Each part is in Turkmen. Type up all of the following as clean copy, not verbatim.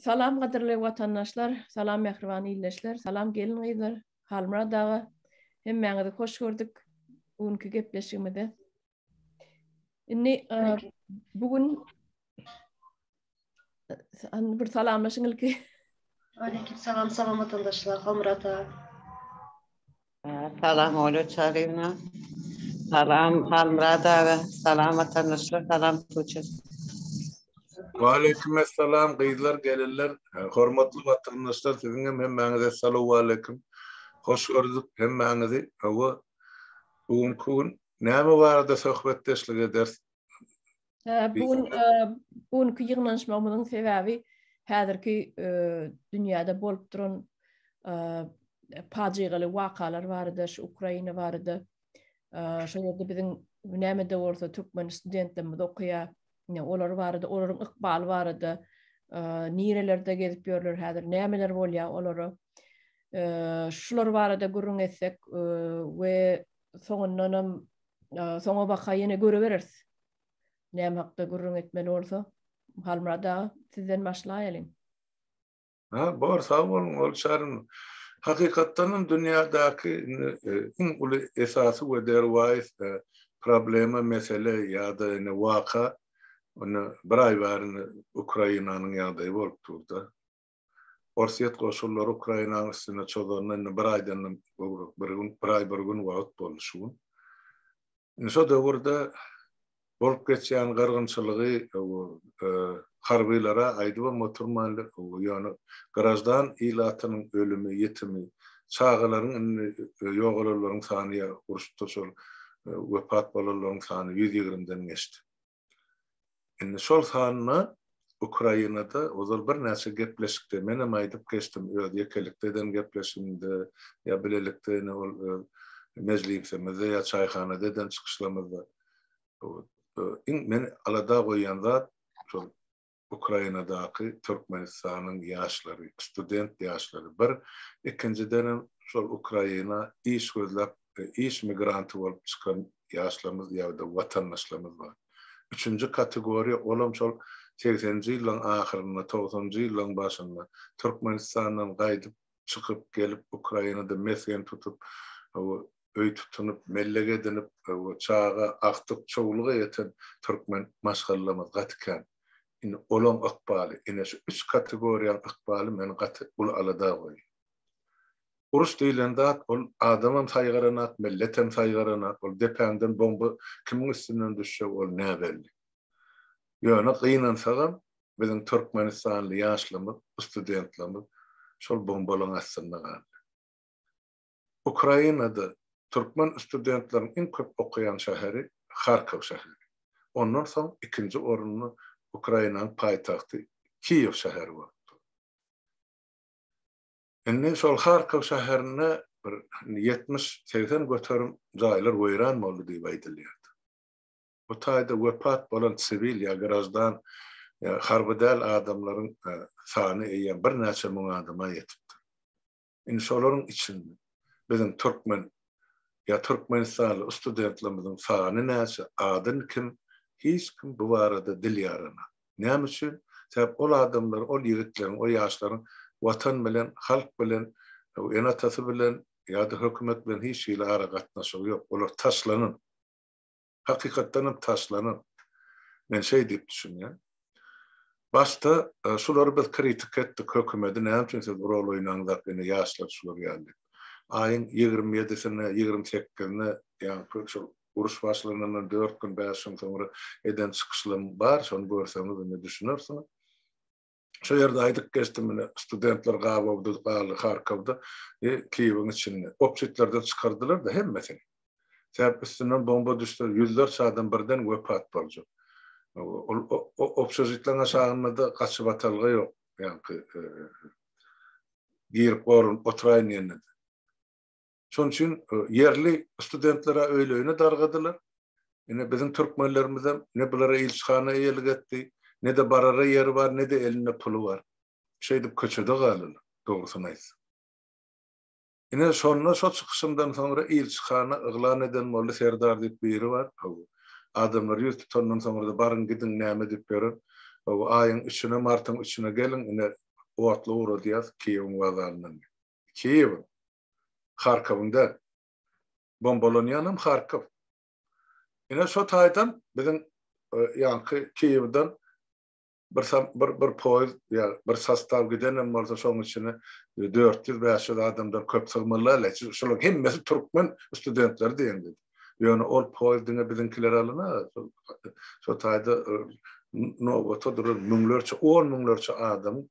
Salam qadirli vatandaşlar, salam mehriban illeşler, salam gelin gıylar, Halmura dağı. Hemmeňizi hoş gördük bugünkü gepleşigimizde. Inni bugün bir salamlaşyň ilki. Aleyküm salam vatandaşlar. Halmurata. Salam Olu Çarina. Salam Halmurada. Salam vatandaşlar. Salam Tuğçe. Aleyküm selam gıydılar gelirler. Hormatly vatandaşlar siziň hemmeňize salamu aleyküm. Hoş gördük hemmeňizi. Hawa bugün näme barada söhbetdeşlik ederiz? Bugünkü ýygnanşmamyzyň sebäbi häzirki dünýäde bolup duran pajigaly wakalar barada, şu Ukraina barada. Şo ýerde biziň näme-de bolsa türkmen studentlerimiz okuýar. Olar barada, olaryň ykbaly barada. Nirelerde gezip ýörler häzir, nämeler bolýar olary. Şular barada gurrun etsek we soňundan soňa baka ýene görebeririz. Näme hakda gurrun etmeli bolsa, Halmurada sizden başlaýalyň. Bar sağ bolun ol şaryn. Hakykatdan dünýädäki iň uly esasy we derwäs problema mesele ýa-da ne waka onu bir ay baryn Ukrainanyň ýagdaýy bolup durdy. Orsiýet goşullary Ukrainanyň üstüne çoganyny bir aýdan bir gün wagt boluşy. Şo döwürde bolup geçýän gargynçylygy harbylara aýdy we motormanlar ýany garajdan ilatynyň ölümi, ýetimi, çağalaryň ýogalalaryň sany uruşda şol wepat bolalaryň sany 120-den geçdi. Indi şol sanyny Ukrainada ozal bir näçe gepleşikde menem aýdyp geçdim. Ýekelikden gepleşimde ýa bilelikde ol mejlisimizde ýa çaýhanada çykyşlamyzda men alada goýan zat şol Ukrainadaky Türkmenistanyň ýaşlary, student ýaşlary bir, ikinciden şol Ukraina iş gözläp, iş migranty bolup çykan ýaşlarymyz ýa-da watandaşlarymyz bar. Üçüncü kategoriýa olam şol 80-nji ýylyň ahyryna, 90-njy ýylyň başynda Türkmenistandan gaýdyp çykyp gelip Ukrainada mesken tutup, öý tutunup, mellege edinip, çağa aktyp çoğuluğa ýeten türkmen maşgallamaz gatkan. Indi olam ykbaly, ine şu 3 kategoriýaň ykbaly men gaty ul alada goý. Uruş diýilende ol adamam saýgaranat, milletem saýgaranat, ol dependen bomba kimiň üstünden düşse ol näbelli. Ýöne gynansaňam biziň Türkmenistanly ýaşlarymyz, studentlerimiz şol bombalaryň astynda galdy. Ukrainada Türkmen studentlaryň en köp okuyan şäheri Harkov şäheri. Ondan soň ikinji orunny Ukrainanyň paýtagty Kiýew şäheri bolupdy. Indi şol Harkov şäherine 70-80 göterim jaýlar weýran boldy diýip aýdylýardy. Bu taýda wepat bolan sivil ýa garajdan harbydal adamlaryň sany eýen bir näçe müň adama ýetipdi. Indi şolaryň içinde biziň türkmen ýa Türkmenistanly studentlerimizin sany näçe, adyn kim, hiç kim bu barada dil ýarana. Näme üçin? Sebäp ol adamlar, ol ýigitlerin, o ýaşlaryň watan bilen, halk bilen, enatasy bilen ýa-da hökümet bilen hiç ýyly ara gatnaşygy ýok. Olar taşlanan. Hakykatdan taşlanan. Men şey diýip düşünýär. Başta şulary biz kritik etdik hökümeti, näme üçin siz rol oýnanýar, ene ýaşlar şular geldi. Ayın 27-sine, 28-sine ýa şu uruş başlanandan 4 gün 5 gün soňra eden çykyşlarym bar, şonu görseňiz ne düşünersiniz? Şu ýerde aýdyp geçdim, studentler gabawdy baly Harkovda, Kiýewiň içinde opçetlerden çykardylar da hemmesini. Sebäp üstünden bomba düşdi, ýüzlerçe adam birden wepat boldy. Opçetlerin aşağında gaçyp atalgy ýok. Ýani girip oturaýan ýerine. Şoň üçin yerli studentlere öýleýine dargadylar. Ine biziň türkmenlerimiz hem ne bulara ilçhana eýelik etdi, ne de barara ýeri bar, ne de elinde pulu bar. Şeýdip köçede galylar, dogrusyny aýtsa. Ine şonda şo çykyşymdan soňra ilçhana yglan eden boldy Serdar diýip biri bar. Adamlar ýüz tutandan soňra da baryn gidin näme diýip berer. Aýyň 3-üne, martyň 3-üne gelin, ine Oatlı uğra diyaz Kiev'in vazalından. Kiev'in. Kharkov'unda. Bombalanyanım Kharkov. Yine şu taydan bizim yankı Kiev'den bir poyz ya bir sastav gidenem bolsa şoň içine 400-500 adamlar köp sığmalar. Şolar hemmesi Türkmen studentler diýendi. Ýöne ol poýzdyňa biziňkiler alyna şu taýda nowata durur müňlerçe 10 müňlerçe adam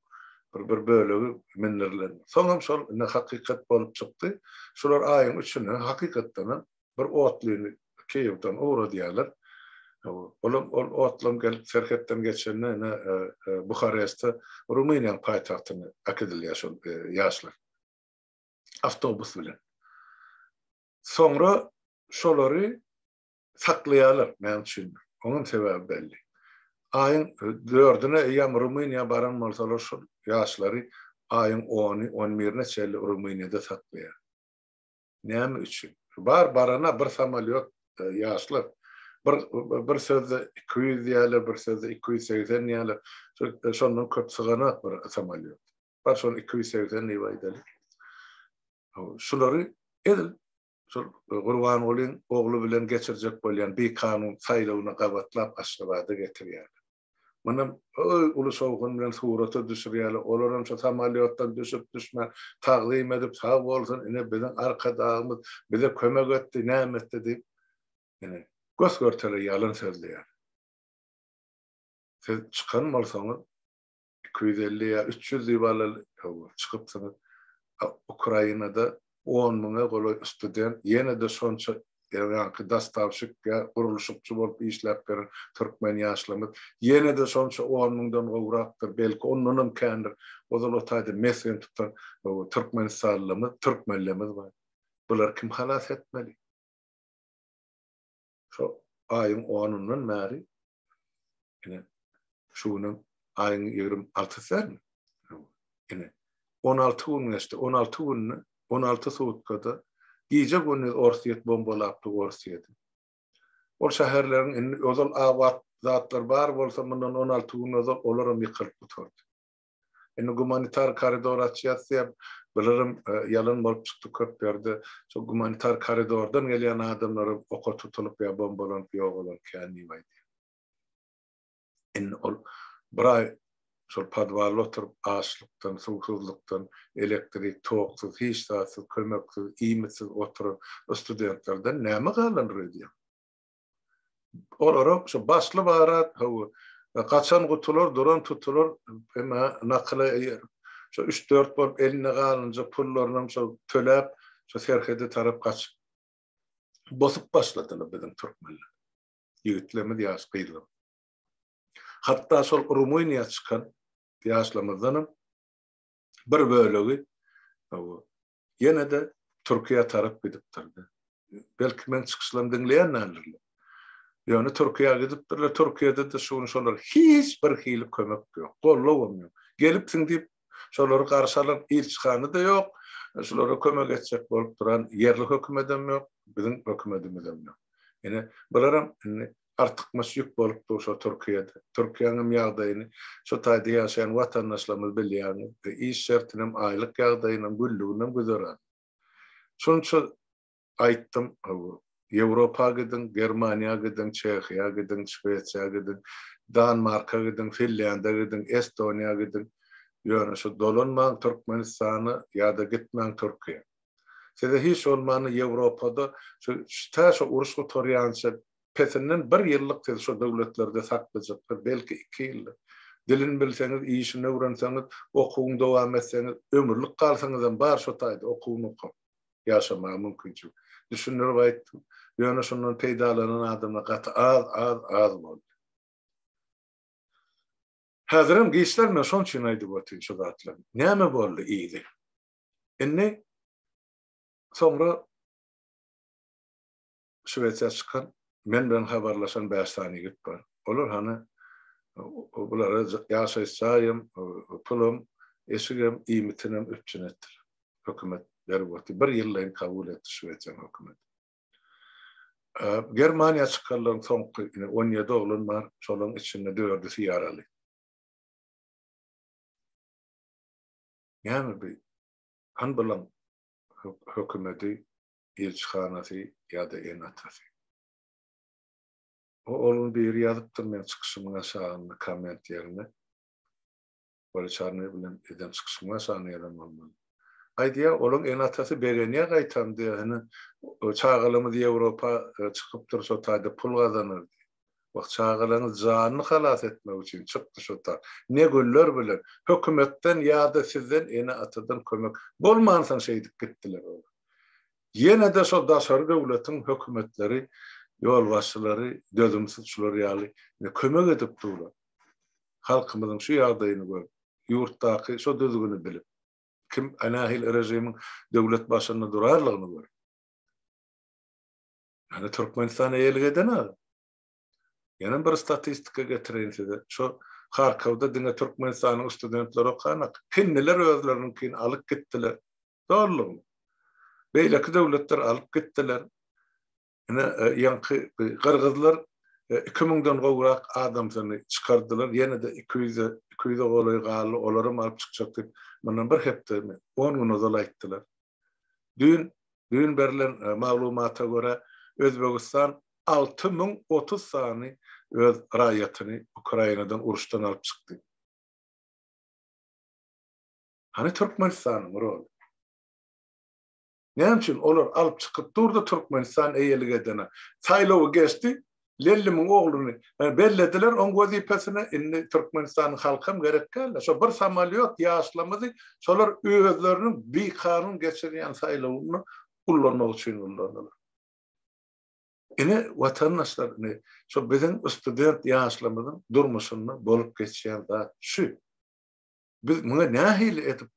bir bölegi minlerler. Soňam şol ne hakykat bolup çykdy. Şolar aýyň üçine hakykatdan bir otlyny Kiev'den uğra diýerler. Olam otlam gelip serketten geçenine Buharest'te Rumaniýanyň paýtagtyny akydylýar şol ýaşlar. Avtobus bilen. Soňra şolary saklaýarlar men üçin. Onuň sebebi belli. Aýyň 4-üne ýam Rumaniýa baran bolsalar şol ýaşlary aýyň 10-y 11-ne çelli Rumaniýada saklaýar. Näme üçin? Barana bir samolyot ýaşlar bir sözde 200 ýaly, bir sözde 280 ýaly. Şondan köp syganak bir samolyot. Bar şol 280 ýaly. Şolary edil şol Gurban Gulyň ogly bilen geçirjek bolýan bir kanun saýlawyny gabatlap Aşgabatda getirýär. Mana uly sowgun bilen surata düşürýär. Olaram şu samolyotdan düşüp düşme tagzim edip sag bolsun, ine biziň arkadagymyz bize kömek etdi, näme etdi diýip ine gösgörtele ýalyn sözleýär. Siz çykan bolsaňyz 250 ýa 300 ýylaly çykypsyňyz Ukrainada 10 müňe goly student ýene de şonça ýa-ni dastavşyk ýa guruluşçy bolup işläp beren türkmen ýaşlarymyz ýene de şonça 10 müňden gowrakdyr, belki ondan kendir. Ozal otaýdy mesen tutan Türkmenistanlymyz, türkmenlerimiz bar. Bular kim halas etmeli? Şu aýyň 10-ndan bäri ine şunyň aýyň 26-sy ine 16 gün geçti. 16 günni 16 suutkada gece günü Orsiýet bombalapdy Orsiýet. O şäherleriň özel awat zatlar bar bolsa mundan 16 gün özel olaram ýykylyp oturdy. Humanitar koridor açýarsy bilirim ýalyn bolup çykdy köp ýerde. Şu humanitar koridordan gelýän adamlar oka tutulyp ýa bombalanyp ýogalar käni baýdy. Ol bir şol padwalda oturup açlykdan, suwsuzlukdan, elektrik, toksuz, hiç tasyz, kömeksiz, iýmetsiz oturup studentlerden näme galandyr diýär. Olara şu başly barat kaçan gutular duran tutulur ama nakla şu 3-4 bolup eline galynja pullaryny şu töläp şu serhede tarap kaç bosup başladylar biziň türkmenler. Ýigitlerimiz ýaş gyýdylar. Hatta şol Rumaniýa çykan ýaşlarymyzdan bir bölegi ýene de Türkiýe tarap gidipdirdi. Belki men çykyşlarymy dinleýänler. Ýöne Türkiýe gidipdirler. Türkiýede de şolar hiç bir hili kömek ýok. Gollawam ýok. Gelipsiň diýip şolary garşalar ilçihany da ýok. Şolara kömek etjek bolup duran yerli hökümetem ýok, biziň hökümetimizem ýok. Ene bularam artykmys ýük bolup dursa Türkiýede. Türkiýanyň ýagdaýyny şu taýda ýaşaýan watandaşlarymyz bilýär. İş şertinem aýlyk ýagdaýynyň güllüginem gözerer. Şonça aýtdym, Ýewropa gidin, Germaniýa gidin, Çehiýa gidin, Şweýçarýa gidin, Danmarka gidin, Finlandiýa gidin, Estoniýa gidin. Ýöne şu dolanmaň Türkmenistany ýa-da gitmäň Türkiýe. Size hiç olmany Ýewropada şu uruş gutarýança pesinden bir ýyllyk şu döwletlerde saklajaklar, belki 2 ýyl. Dilini bilseňiz, işini öwrenseňiz, okuwyň dowam etseňiz, ömürlük galsaňyzam bar şu taýda okuwyny okup ýaşamagy mümkin. Düşünür aýtdym. Ýöne şondan peýdalanan adamlar gaty az boldy. Häzirim giýişler men şonçyn aýdyp otyň şu zatlar. Näme boldy iýdi? Enne soňra Şweýçarýa çykan men bilen habarlaşan bäştany git bar. Olar hany bulara ýaşaýsaýym, pulum, eşigim, iýmitinem öpçün etdir. Hökümet berwati bir ýyllaň kabul etdi Şweýçarýa hökümeti. Germaniýa çykanlaryň soňky 17 oglun bar, şolaryň içinde 4'ü ýaraly. Yani bir han bilen hökümeti, elçihanası ya da enatası. Onun bir yazıptır men çıkışımın aşağısında komment yerine. Böyle çağırmayı bilen eden çıkışımın aşağısında adam olmalı. Aydiya onun enatası bereniye kaytan diye hani çağalımız Avrupa çıkıp dursa tayda pul kazanır. Bak çağalanız canını halas etmek için çıktı şota. Ne güller bilen hükümetten ya da sizden enatadan kömek bolmansan şeydik gittiler. Yine de so daşar devletin hükümetleri yol başçıları, dözümsüzçüler yani kömek edip durlar. Halkımızın şu yağdayını gör. Yurttaki şu düzgünü bilip. Kim anahil rejimin devlet başında durarlığını gör. Yani Türkmenistan'a elgeden adı. Yani bir statistika getireyim size. Şu Harkov'da dine Türkmenistan'ın studentleri okanak. Kinniler özlerinin kin alıp gittiler. Doğru mu? Beyleki devletler alıp gittiler. Yankı Kırgızlar 2000'den gowrak adamsını çıkardılar. Yine de 200 olayı galı olarım alıp çıkacaktı. Bundan bir hepte 10 gün ozal ayttılar. Dün verilen malumata göre Özbekistan 6030 sani öz raýatyny Ukraina'dan uruşdan alıp çıktı. Hani Türkmenistan'ın rolü? Ne için olar alıp çıkıp durdu Türkmenistan eýeligi edene. Saylowy geçti. Lellimin oğlunu bellediler. On vazifesine inni Türkmenistan'ın halkım gerekkel. So bir samalyot ýaşlamady. Solar özlerinin bir kanun geçirýän saylowyny kullanmak için kullandılar. Ine vatandaşlar so bizim student ýaşlamyzyň durmuşyny bolup geçýän zat şu. Biz muňa nähil edip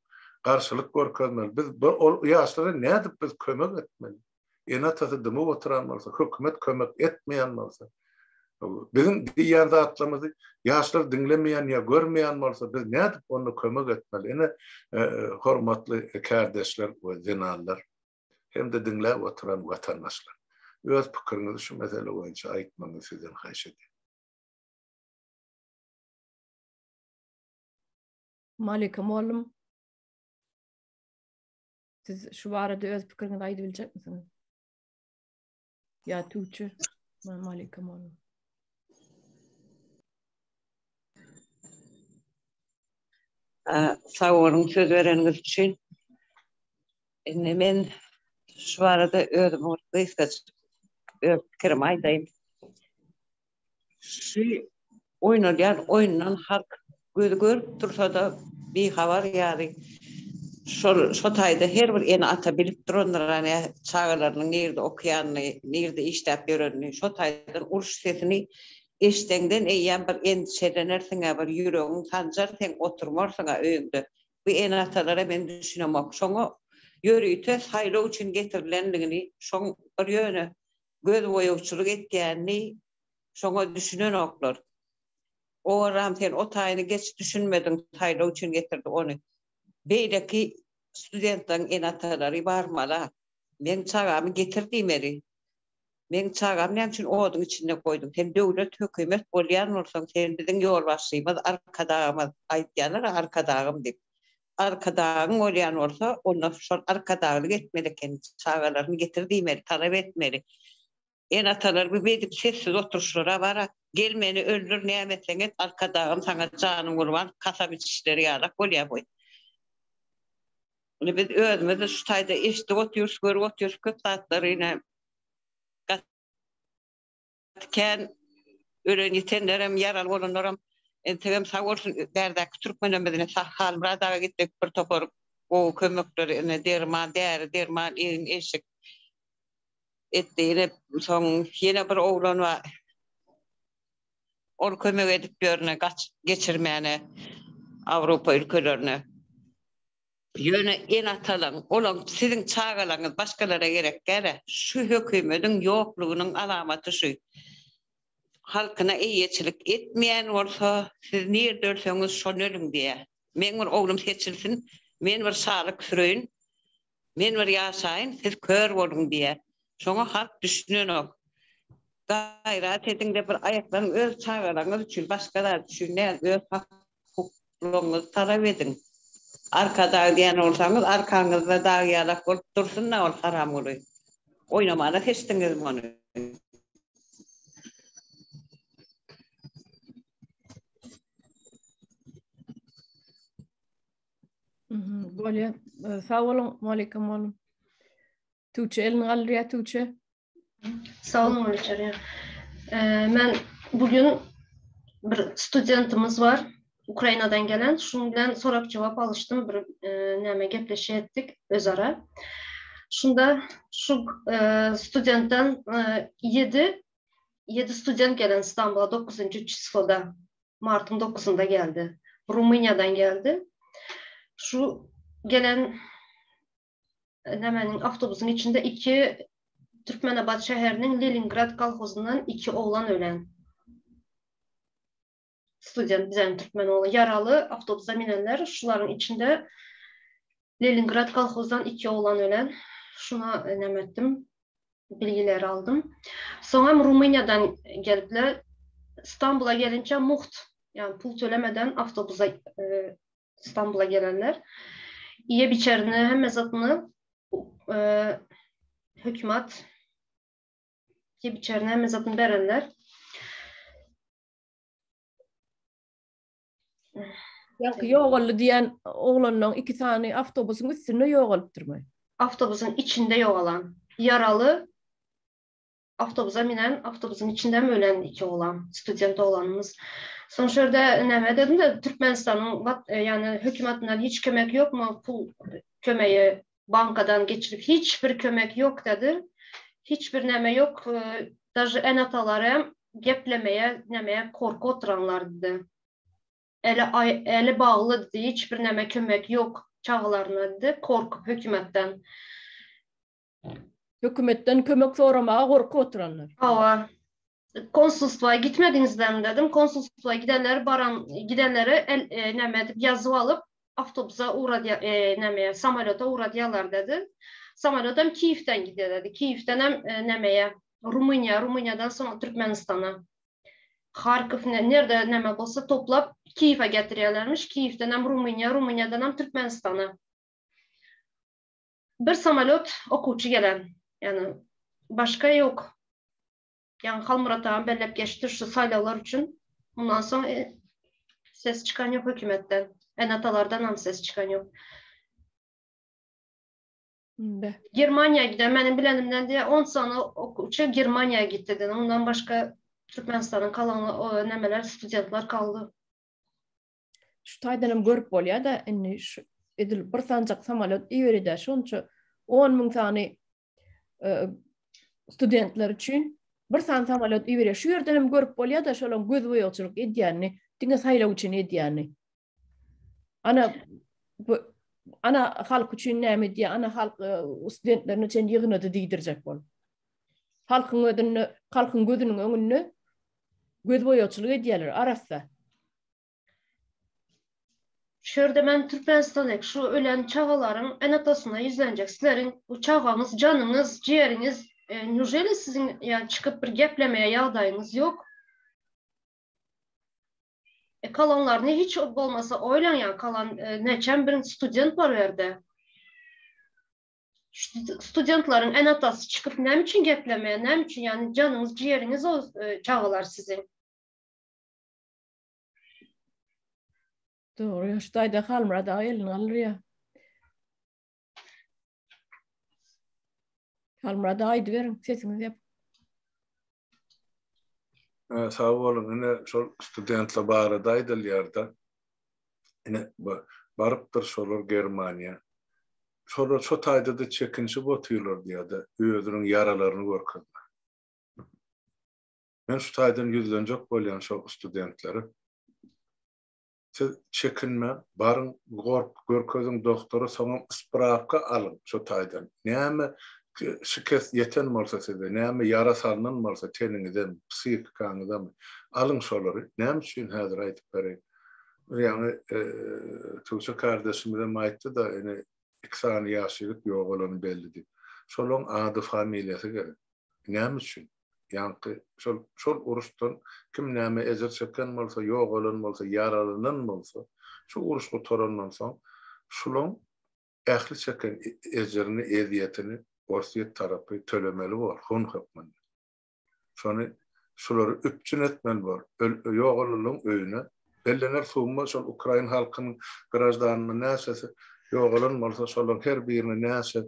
karşılık görkezmeli. Biz o ýaşlara nädip biz kömek etmeli? Enataty dymy oturan bolsa, hökümet kömek etmeýän bolsa, bizim diýen zatlarymyzy ýaşlar dinlemeýän ýa görmeýän bolsa, biz nädip onu kömek etmeli? Ene hormatly kardeşler we zinanlar, hem de dinläp oturan watandaşlar. Öz pikirinizi şu mesele boýunça aýtmagy sizden haýş edýär. Malika muallim, siz şu barada öz pikirinizi aýdyp biljek misiniz? Ya Tuğçe, Malika muallim. Sağ olun söz vereniz için. Men şu barada özüm ortaya öz pikirim aýdaýyn. Şu oýnalýan oýundan halk gözü görüp dursa da bir habar ýaly. Şo taýda her bir ene ata bilip duranlar ane çağalarynyň nerede okuýanyny, nerede işläp ýörenini, şo taýdan uruş sesini eşitenden eýýän bir endişelenirsiň, bir ýüregiň sanjar, sen oturmarsyň öýünde. Bu ene atalara men düşünemek. Şoňa ýörüýte saýlaw üçin getirilendigini, şoň bir ýöne göz boýawçylyk etýänini şoňa düşünen oklar. O ram sen o taýyny geç düşünmedin, saýlaw üçin getirdi onu. Beýleki studentlaryň enatalary barmala. Men çagamy getirdim eri. Men çagam näme üçin oduň içinde koýdum. Sen döwlet hökümet bolýan bolsaň, sen biziň ýol başçymyz, arkadagymyz, aýtýanlar arkadagym diýip. Arkadagyň bolýan bolsa, onda şol arkadagyk etmeli eken çagalaryny getirdim eri, talap etmeli. Enatalar bu bedip sessiz oturuşlara bara. Gel meni öldür näme etseň et, arkadagym saňa janyň gurban, kasap içişleri ýalak bolýar boy. Biz özümüzde şu taýda eşitip oturuş köp zatlaryna gatken ölen ýetenlerem ýaral bolanlaram entegem sag bolsun bärdäki Türkmenlemizine sahal bradaga gitdik bir topar o kömekleri derman eşik etdiğine soň ýene bir oglan var. Ol kömek edip ýörne geçirmäne Avrupa ülkelerine. Ýöne enatalan, olan siziň çağalaňyz başgalara gerek gere. Şu hökümetiň ýoklugynyň alamaty şu. Halkyna eýetçilik etmeýän bolsa, siz nerede ölseňiz şonu ölüň diýe. Men bir oglum seçilsin, men bir sağlyk sürüýün, men bir ýaşaýyn, siz kör boluň diýe. Şoňa halk düşünýär. Gaýrat ediňde bir aýaklaryň öz çağalaňyz üçin başgalar düşünýär, öz haklygyňyzy talap ediň. arkada diýen bolsaňyz arkaňyzda dagy ýalak bolup dursun da ol haram bolar. Oynamada hiçdiňiz muny. Bolýa. Sağ bolun, Malikim oğlum. Tuğçe elini alýar Tuğçe. Sağ olun Ölçer. Ben bugün bir studentimiz var. Ukrayna'dan gelen. Şunun bilen sorak cevap alıştım. Bir näme gepleşe ettik özara. Şunda şu studentten 7 student gelen İstanbul'a 9. sınıfda Mart'ın 9'unda geldi. Rumanya'dan geldi. Şu gelen nämenin avtobusun içinde 2 Türkmenabad şäheriniň Leningrad kolhozundan 2 oğlan ölen. Student bizden Türkmen oğlu yaralı avtobusa minenler. Şuların içinde Leningrad kolhozundan 2 oğlan ölen. Şuna nämetdim. Bilgiler aldım. Sonra Rumanya'dan geldiler. İstanbul'a gelince muht, yani pul tölemeden avtobusa İstanbul'a gelenler. İye biçerini hem mezatını hükümet iye biçerini hem mezatını verenler. Ýa-ki ýogaly diýen oglanyň 2 tane avtobusyň üstünde ýogalypdyrmy? Avtobusun içinde yoğalan, yaralı avtobusa minen, avtobusun içinde mi ölen 2 oğlan, student oğlanımız. Sonuçta näme dedim de Türkmenistan'ın yani hükümetinden hiç kömek yok mu? Pul kömeği bankadan geçirip hiçbir kömek yok dedi. Hiçbir näme yok. Даже en ataları geplemeye, nämeye korku oturanlar dedi. Eli bağlı dedi. Hiçbir näme kömek yok çağlarına dedi. Korkup hükümetten. Hökümetten kömek soramağa gorku oturanlar. Hava. Konsulosluğa gitmediğinizden dedim. Konsulosluğa gidenleri näme edip yazıp alıp avtobusa nämeye samolyota uğradıyalar dedi. Samolyotdan Kiev'den gidiyor dedi. Kiev'den hem nämeye Rumanya'dan sonra Türkmenistan'a. Kharkiv nerede näme bolsa toplap Kiev'e getiriyorlarmış. Kiev'den hem Rumanya'dan hem Türkmenistan'a. Bir samolyot okuwçy gelen. Yani başka yok. Yani Halmurat ağam bellep geçti şu saylawlar üçün. Ondan sonra ses çıkan yok hükümetten. Enatalardan hem ses çıkan yok. Germanya'ya giden benim bilenimden diye 10 sene okuwçy Germanya'ya gitti dedi. Ondan başka Türkmenistan'ın kalan nämeler studentlar kaldı. Şu taýdanam görüp bolýar da inni edil bir sancak samolyot iýeride şonça 10.000 tane studentler üçün bir san samolyot iýeride şu ýerdenem görüp bolýar da şolan gözboýagçylyk edýänni, diňe saýlaw üçin edýänni. Ana halk üçün näme diýär? Ana halk studentlerini üçin ýygnady diýdirjek bol. Halkyň gözüniň öňünde gözboýagçylyk edýärler arassa. Şurada ben Türkmenistan'da şu ölen çağaların en atasına izlenecek. Sizlerin bu çağanız, canınız, ciğeriniz, nüjeli sizin yani çıkıp bir geplemeye yağdayınız yok. Kalanlar ne hiç olmasa oylan ya kalan neçen bir student var yerde. Studentların en atası çıkıp ne için geplemeye, ne için yani canınız, ciğeriniz o çağalar sizin. Doğru, ya şu taýda Halmurat ağa elini alır ya. Halmurat ağa verin, sesiniz yap. Sağ olun, yine şu studentla barada aydılýarda. Yine barıpdır şolar Germaniya. Şolar şu taýda da çekinçi botylar diýdi, özüniň yaralaryny görkezler. Men şu taýdan ýüzlenjek bolýan şu studentleri çekinme, barın görkezin doktoru soňa spravka alın şu taýdan. Näme şikayet yeten bolsa size, näme yara salynan bolsa teniňizden, psihikaňyzdan alın şolary. Näme üçin häzir aýdyp berýän? Yani Tuğçe kardeşimden aýtdy da ene 2 sany ýaşylyk ýok bolany bellidir. Şolaryň ady familiýasy gerek. Näme üçin? Yani şol uruşdan kim näme ezer çeken bolsa, ýok bolan bolsa, yaralanan bolsa, şu uruşga torandan soň şulun ähli çeken ejrini, eziyetini Borsiyet tarapy tölemeli bol, hun hukman. Şonu şolary üpçün etmeli bol. Ýogalylyň öýüne bellener suwma şol Ukraina halkynyň grajdanlygyny näsesi ýogalan bolsa şolaryň her birini näse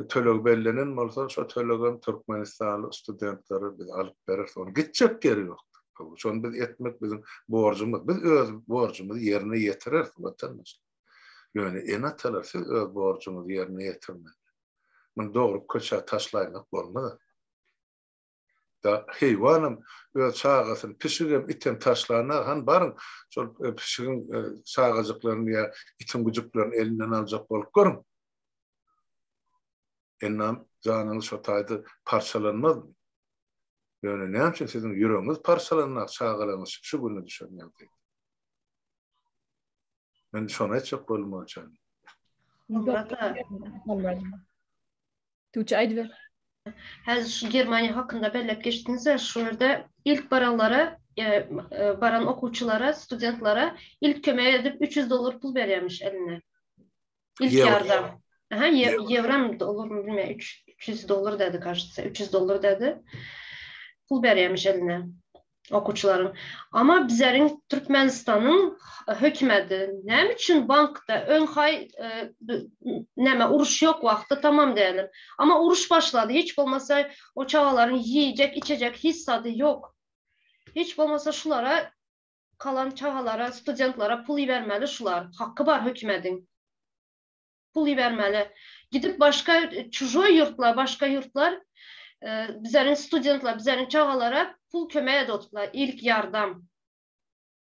töleg bellenen bolsa şo tölegen Türkmenistanly studentlary biz alyp berer. Şonu gitjek geri ýok. Şonu biz etmek bizim borjumyz. Biz öz borjumuzy ýerine ýetirer vatandaş. Ýöne enatalar siz öz borjumuzy ýerine ýetirmeli. Men doğru köçe taşlaymak bolmadı. Da heyvanım öz çağasın pişigem item taşlarına han barın şol pişigin çağacıklarını ya itim gücüklerini elinden alacak bolup görüm. Ennam canınız şo taýda parçalanmaz. Ýöne näme üçin sizin ýüregiňiz parçalanmak çağalarınız şu günü düşünýärdi. Men şonu etjek bolmaýan. Tuğçe aydı ver. Hazır şu Germanya hakkında bellep geçtiğinizde şurada ilk baran okuwçylara, studentlara ilk kömek edip $300 pul berýärmiş eline. İlk yardım. Aha, evram dolar mı bilmiyorum. $300 dedi karşısı. $300 dedi. Pul berýärmiş eline okuwçyların. Ama bizlerin Türkmenistan'ın hökümeti näme üçin bankda önhay näme uruş yok wagtda tamam diyelim. Ama uruş başladı. Hiç olmasa o çağaların yiyecek, içecek hissatı yok. Hiç olmasa şulara kalan çağalara, studentlara pul vermeli şular. Hakkı var hökümetin. Pul vermeli. Gidip başka çujoy yurtlar, başka yurtlar bizlerin studentlar, bizlerin çağalara pul kömeğe dotlar. İlk yardım.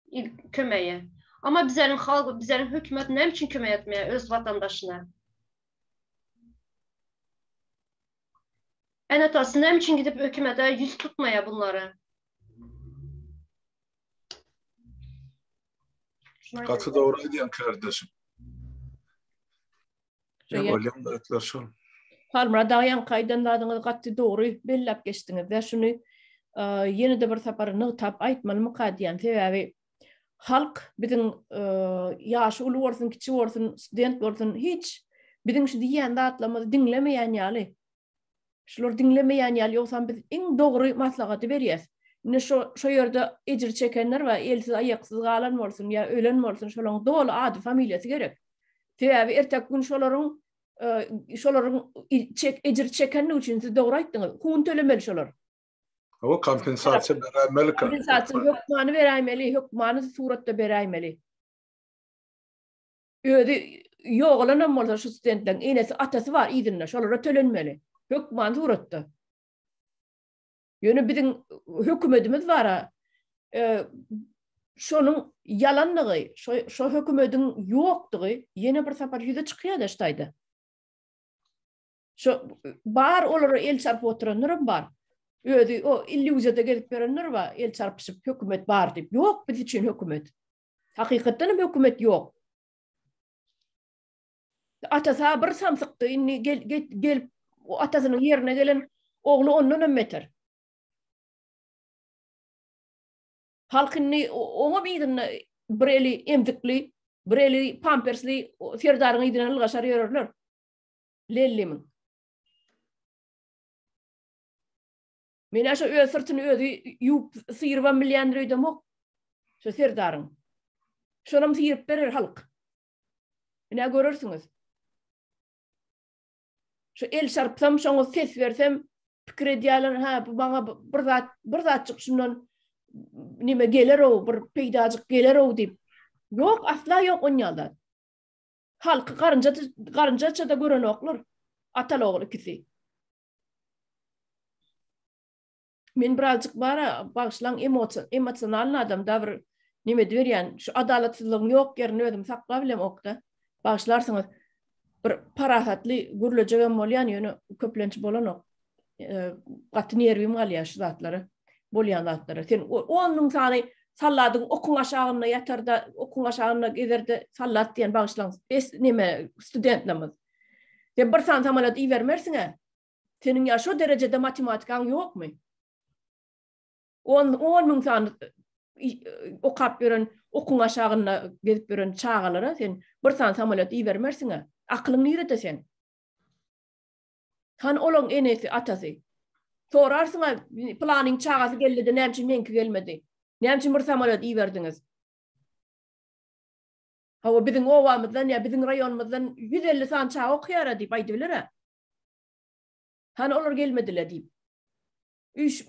İlk kömeğe. Ama bizlerin halkı, bizlerin hükümet ne için kömek etmeye öz vatandaşına? En atası ne için gidip hükümete yüz tutmaya bunları? Katı doğru diyen kardeşim. Olyam da etlersin. Palmra dayan kaydanladığınız katı doğru bellep geçtiniz. Ve şunu yeni de bir saparını tap aytmalı mı kadiyen? Sebebi halk bizim yaşı ulu olsun, kiçi olsun, student olsun hiç bizim şu diyen dağıtlamazı dinlemeyen yali. Şular dinlemeyen yali yoksa biz en doğru maslahatı veriyiz. Ne şu yerde ecir çekenler var, elsiz ayaksız kalan olsun ya ölen olsun, şuların dolu adı familyası gerek. Sebebi ertek gün şuların ecir çekenler için siz doğru ayttınız. Hun tölemeli şular. O kompensasyon vermeli. Kompensasyon hükmanı vermeli, hükmanı suratda vermeli. Öyle yok olan olsa şu studentlerin enesi atası var idinle, şolara tölenmeli. Hükmanı suratda. Yönü bizim hükümetimiz var. Şonun yalanlığı, şu hükümetin yokluğu yeni bir sefer yüze çıkıyor da iştaydı. Şu bar olur el çarpı oturanlarım var. Öyle o illüzyada gelip verenler var. El çarpışıp hükümet var deyip. Yok biz için hükümet. Hakikaten bir hükümet yok. Atası bir samsıktı. Gelip o atasının yerine gelen oğlu onun ümmetir. Halkın ona bir bireli emzikli, bireli pampersli, ferdarın idine algaşar yörürler. Lellimin. Men aşa öz sırtını özü yup sıyırvan milyon lirayı mok. Şu serdarın. Şonam sıyırıp verir halk. Ne görürsünüz? Şu el çarpsam, şonu ses versem, fikir ediyorlar, ha bu bana bir zat çık şundan nime gelir o, bir peydacık gelir o deyip. Yok, asla yok on yalda. Halkı karınca çada gören oklar. Atal oğlu kisi. Men birazcık bara bağışlan emosyonal adam da bir nime diýerýän şu adalatsızlygyň ýok ýerini özüm saklap bilem okda. Bağışlarsyňyz bir parahatly gürlejegem bolýan ýöne köplençi bolan ok. Gaty nerwim galýar şu zatlary, bolýan zatlary. Sen onuň sany salladyň okun aşagyna ýatarda, okun aşagyna gezerde sallat diýen bağışlan. Es nime studentlerimiz. Sen bir san samalat iýermersiňe. Senin ýa şu derejede matematikaň ýokmy? 10 min tane okap gören, okun aşağına gezip gören çağalara sen bir tane samolyot iyi vermersin ha. Aklın nirede sen? Han olon enesi atası. Sorarsın ha planning çağası geldi de nemçin menki gelmedi. Nemçin bir samolyot iyi verdiniz. Hava bizim ovamızdan ya bizim rayonumuzdan 150 san çağı okuyara deyip aydılar ha. Han olur gelmediler deyip.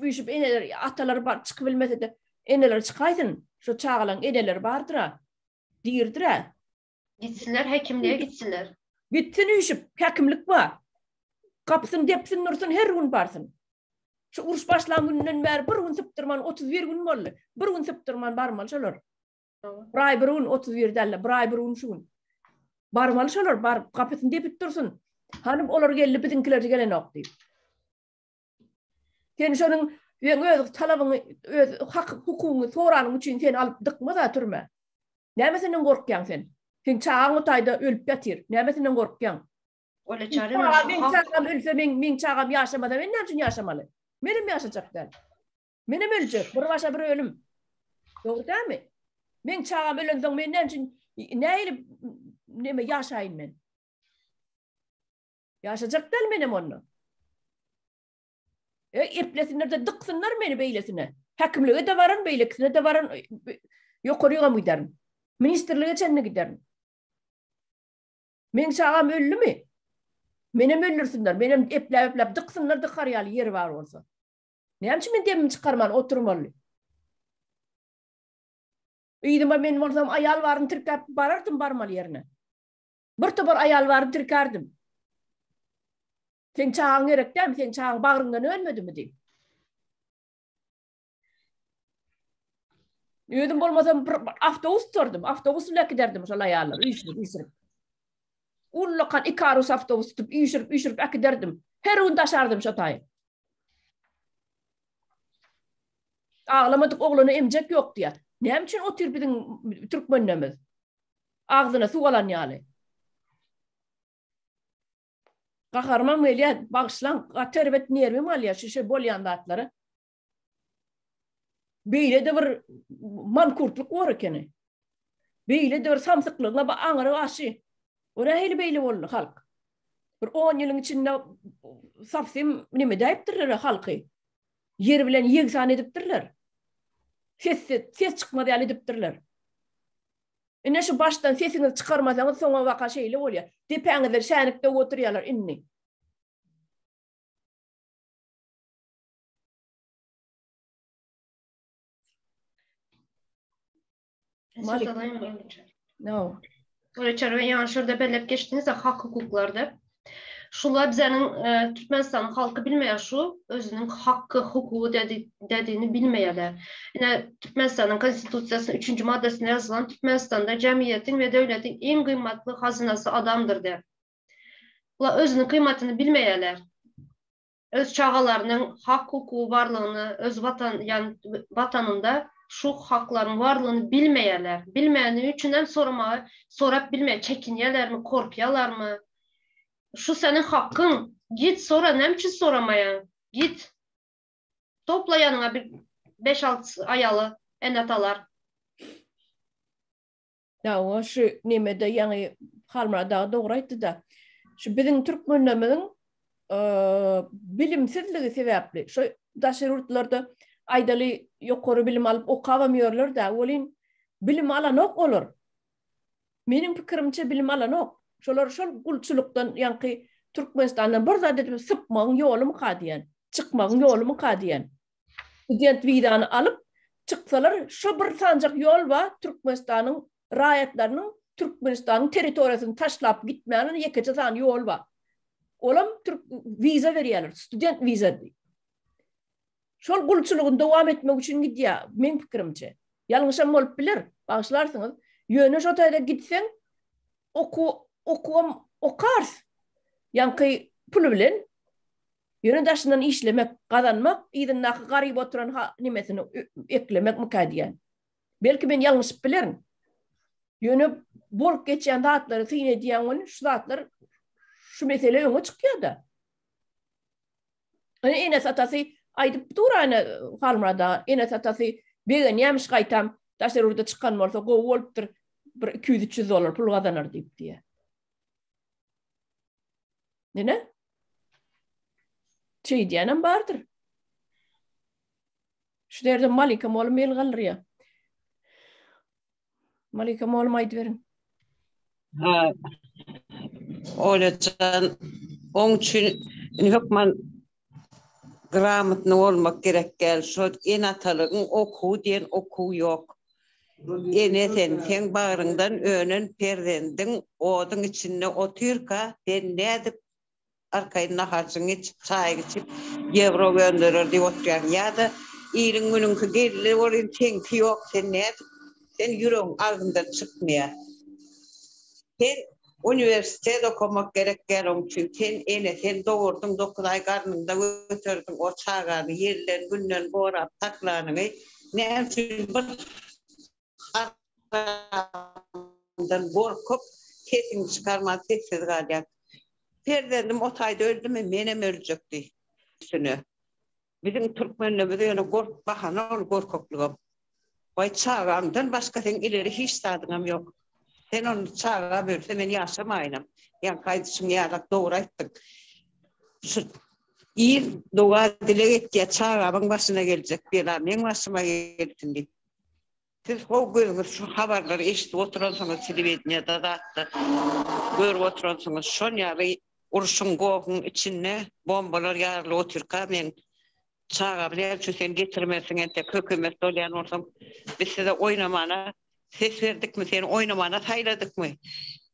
Üşüp eneler atalar var çıkıp bilmese de eneler çıkaydın. Şu çağalan eneler vardır ha. Dirdir ha. Gitsinler hekimliğe gitsinler. Gitsin üşüp hekimlik var. Kapısın depsin nursun her gün barsın. Şu uruş başlanğından beri bir gün sıptırman 31 gün oldu. Bir gün sıptırman barmal şolor. Bir ay bir gün 31 derler. Bir ay bir gün şu gün. Barmal şolor. Bar kapısın depip dursun. Hanım olur geldi bizimkiler gelen ok deyip. Sen şonun öz talabını, öz hak hukukunu soranın için sen alıp dıkma da türme. Nämesinden gorkyan sen? Sen çağın otayda ölüp yatir. Nämesinden gorkyan? Öyle çağırıyorlar. Ben çağım ölse men çağım yaşamadan ben ne için yaşamalı? Benim yaşayacak der. Benim ölecek. Bir başa bir ölüm. Doğru değil mi? Men çağım ölenden men ne için ne yaşayın men? Yaşayacak der benim onu. İplesinler de dıksınlar beni beylesine. Hakimliğe de varın, beylesine de varın. Yok oraya mı giderim? Ministerliğe çenne giderim. Men çağım öldü mü? Benim öldürsünler. Benim eplep dıksınlar dıkar yali yeri var olsa. Ne için ben demimi çıkarman oturmalı? İyiydim ben olsam ayal varın tırkap barardım barmalı yerine. Bir tabur ayal varın tırkardım. Sen çağın gerek değil mi? Sen çağın bağrından ölmedi mi diyeyim. Ödüm olmasam avtobus tuturdum. Avtobusla giderdim şu ayarlar. Üyüşürüp. Ullakan Ikarus avtobus tutup üyüşürüp giderdim. Her gün taşardım şu tayı. Ağlamadık oğlunu emcek yok diye. Ne için o tür bizim Türkmenimiz? Ağzına su alan yani. Kahraman meliye bağışlan, terbet niyermi maliye şişe bol yandatları. Beyle de bir mankurtluk var ikeni. Beyle de bir samsıklığına ba ağrı aşı. Oraya heli beyle oldu halk. Bir 10 yılın içinde safsim nime deyiptirler halkı. Yer bilen yeksan ediptirler. Ses çıkmadı yani ediptirler. Ne şu baştan sesini çıkarmasanız sonra vaka şeyle oluyor. Depenize şenlikte oturuyorlar inni. Malik. No. Öyle çarpı yani şurada belirtip geçtiniz de hak hukuklarda. Şular bizlerin Türkmenistan'ın halkı bilmeyen şu, özünün hakkı, hukuku dediğini bilmeyeler. Yine Türkmenistan'ın konstitusiyasının 3. maddesinde yazılan Türkmenistan'da cemiyetin ve devletin en kıymetli hazinası adamdır der. Ular özünün kıymetini bilmeyeler. Öz çağalarının hak hukuku varlığını, öz vatanında şu hakların varlığını bilmeyeler. Bilmeyenin üçünden sorap bilmeye çekinyeler mi, korkuyalar mı? Şu senin hakkın. Git sonra ne için soramayan? Git. Topla yanına bir 5-6 ayalı enatalar. Ya o şu nimede yani halmada doğruydu da. Şu bizim Türkmenlerin bilimsizliği sebeple. Şu daşırurtlarda aydalı yukarı bilim alıp okuyamıyorlar da olin bilim alan ok olur. Benim fikrimce bilim alan ok. Şolar şol gulçuluktan yankı Türkmenistan'dan burada dedim sıpmağın yolu mu kadiyen? Çıkmağın yolu mu kadiyen? Student vidanı alıp çıksalar şu bir sancak yol var Türkmenistan'ın rayetlerinin Türkmenistan'ın teritoriyasını taşlap gitmeyenin yekece tane yol var. Olam Türk vize veriyorlar. Student vize değil. Şol gulçuluğun devam etmek için gidiyor. Benim fikrimce. Yanlışım olup bilir. Bağışlarsınız. Yönü şu tayda gitsen okars. Yankı pulu bilen yöndaşından işlemek, kazanmak, idinaki garip oturan nimesini eklemek mukadiyen. Belki ben yanlış bilirim. Yönü bol geçen dağıtları sine diyen onun şu dağıtlar şu mesele öne çıkıyor da. Hani en esatası aydıp durana halmada en esatası Begen yemiş qaytam, daşlar orada çıkan bolsa gowy bolupdyr. Bir $200 pul kazanır diýip diýe. Nene? Şey diýenem bardyr. Şu derde Malika molum el galrya. Malika molum aýdyp berin. Ha. Olacan onun için hükman gramatny olmak gerek gel. Şu en atalygyň okuw diýen okuw ýok. Ene sen bağrından önün perdendiň oduň içinde otyrka sen nädip arkaýyna harjyňy çaý içip euro gönderir diýip oturýan ýa-da ýylyň günüňki gelýär bolýan teňki ýok sen nädip sen ýüregiň ağzyndan çykmaýar. Sen üniversitede okumak gerek gel onun için sen doğurdun 9 ay karnında götürdün o çağını yerden günden borap taklanını ne için bir arkadan korkup kesin çıkarma sessiz kalacak. Perdendim o tayda öldü mü menem ölecekti. Bizim Türkmenimizde öyle kork bahana korkaklığı. Vay çağımdan başka sen ileri hiç tadınım yok. Sen onu çağa bölse ben yaşamayınım. Yani kaydışın yarak doğru ettin. İyi doğa dile etkiye çağımın başına gelecek bir an. En başıma geldin deyip. Siz o görünür şu haberleri eşit oturansanız televizyonda da attı. Görüp oturansanız şon yarı uruşun qoğun içine bombalar yarılı oturka men çağa bilen şu sen getirmesin ente kökümet dolayan olsam biz size oynamana ses verdik mi seni oynamana sayladık mı?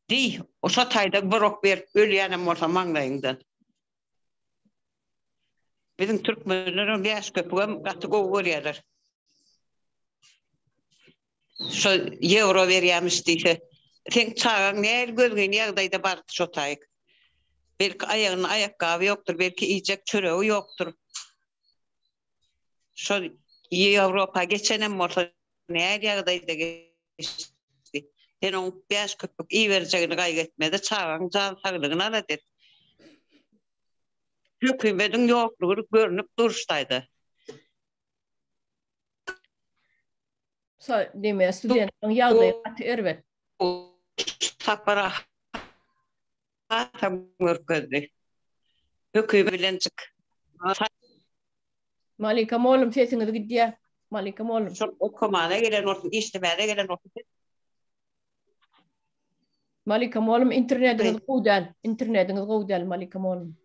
Dey, o satayda borok ver ölýänem bolsa maňlaýyňdan. Bizim türkmenlerin ýaş köpügem gaty gowy görýärler. Şu euro berýärmiş diýse, sen çağaň näl gözgün ýagdaýda bar şotaýyk. Belki aýagyna aýakgaby ýoktur, belki iýjek çöregi ýoktur. Şu Ýewropa geçenem bolsa näl ýagdaýda sen on ýaş köpük iyi verjegini gaýgetmedi, çağaň jan saglygyny alat et. Hökümetiň ýoklugy görünüp duruşdaýdy. Deme studentlaryň ýagdaýy gaty erbet. Sapara tam görkezdi. Hökümet bilen çık. Malika molum sesiňiz gidýär. Malika molum. Şu okumana gelen orta, işlemene gelen orta. Malika molum internetiňiz gowdal, Malika molum.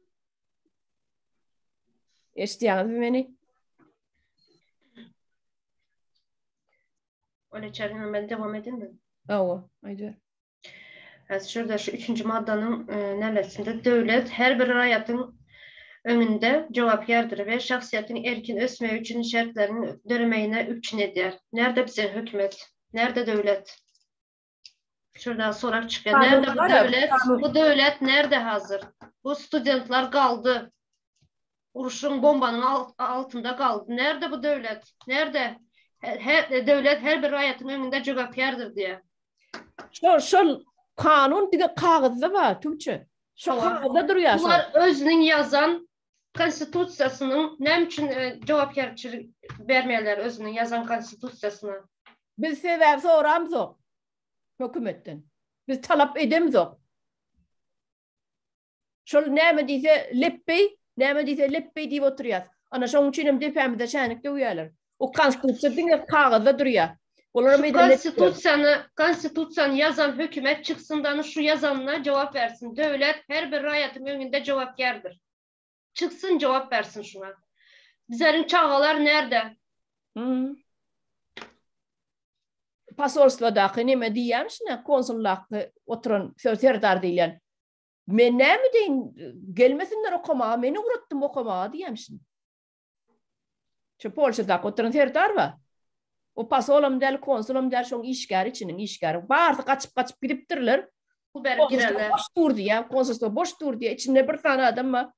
Eşdiýäňizmi meni? Öyle çarına ben devam edeyim mi? Awa, aýdyr. Şurada şu 3. maddanın nelesinde devlet her bir raýatyň öňünde jogapkärdir ve şahsiýetini erkin ösme üçin şertlerini döremeýine üçin edýär. Nerede bize hükümet? Nerede devlet? Şurada sorak çıkıyor. Nerede bu devlet? Bu devlet nerede hazır? Bu studentlar kaldı. Uruşun bombanın altında kaldı. Nerede bu devlet? Nerede? Devlet her bir raýatyň öňünde jogapkärdir diye. Şol kanun dige kagızda var Türkçe. Şu kagızda durýar. Bunlar özüniň yazan konstitusiýasynyň näme üçin jogapkärçilik bermeýärler özüniň yazan konstitusiýasyna? Biz sebäp soramyzok hökümetden. Biz talap edemizok. Şol näme diýse leppey diýip oturýar. Ana şoň üçin hem depämizde şänikde uýarlar. O konstitusiýa kagızda durýar. Konstitusiýany yazan hökümet çıksından şu yazanına cevap versin. Devlet her bir raýatyň öňünde jogapkärdir. Çıksın cevap versin şuna. Bizlerin çağalar nerede? Pasolstwadaky neme diýýärmişne konsullakda oturan sekretär diýlen. Men näme diýin gelmesinler okuma, meni uratdym okuma diýýärmişin. Şu Polşadaky oturan sekretär bar. O pasolum del konsulum der şoň işgär içiniň işgäri. Bardy gaçyp gidipdirler. Bu berip girerler. Boş durdy ýa, konsulda boş durdy. İçinde bir tane adam var.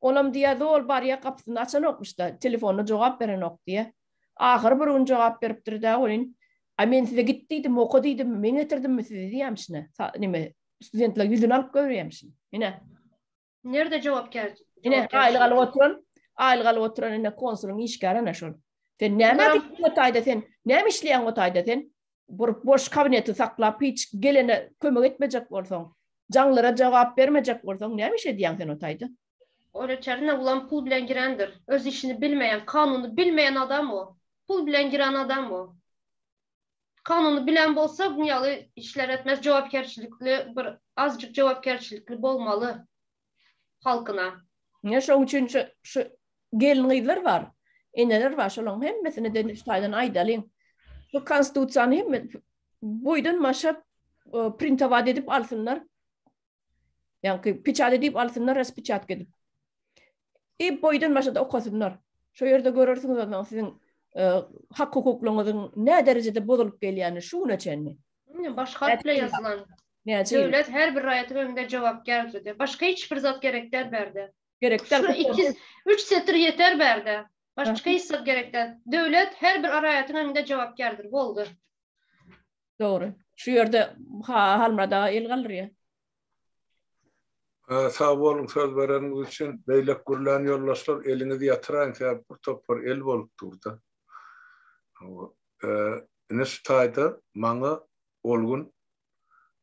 Olam diýär, ol bar ýa kapysyny açan okmuşda. Telefonyna jogap beren ok diýär. Ahyr bir gün jogap beripdir da olin. Ay men size gitdiýdim, okudydım, men getirdim sizi diýämişne. Nime studentler ýüzüni alyp görýärmişin. Ine. Nerede jogapkär? Ine aýlygaly oturan ine konsulun işgäri ana şol. Sen näme otayda sen? Näme işleýän otayda sen? Boş kabineti saklap hiç gelene kömek etmejek bolsaň, jaňlara jogap bermejek bolsaň näme iş edýän sen otayda? Öyle çerine ulan pul bilen girendir. Öz işini bilmeyen, kanunu bilmeyen adam o. Pul bilen giren adam o. Kanunu bilen bolsa dünyalı işler etmez, cevapkerçilikli, bir azıcık cevapkerçilikli bolmalı halkına. Ne şoň üçin şu gelin gyzlar var. Eneler var şolaň hemmesine de iştaýdan aýdalyn. Bu konstitusiýany hem boýdan maşa printawat edip alsınlar. Yani piçat edip alsınlar, respiçat edip. Boýdan maşa da okasınlar. Şu ýerde görürsüňiz adam sizin hak hukuklaryňyzyň ne derejede bozulup gelýäni şuna çenni. Baş harfle yazılan. Devlet her bir raýatyň önünde jogapkärdir. Başka hiçbir zat gerekler berdi. Gerekler 2-3 setr yeter berdi. Başka hiç zat gerekler. Devlet her bir raýatyň önünde jogapkärdir. Boldy. Doğru. Şu ýerde halmada el galryýa. Sağ bolun söz bereniňiz üçin beýlek gürlän ýollaşlar eliňizi ýatyran täp bir topar el bolup durdy. Nes taýda maňa olgun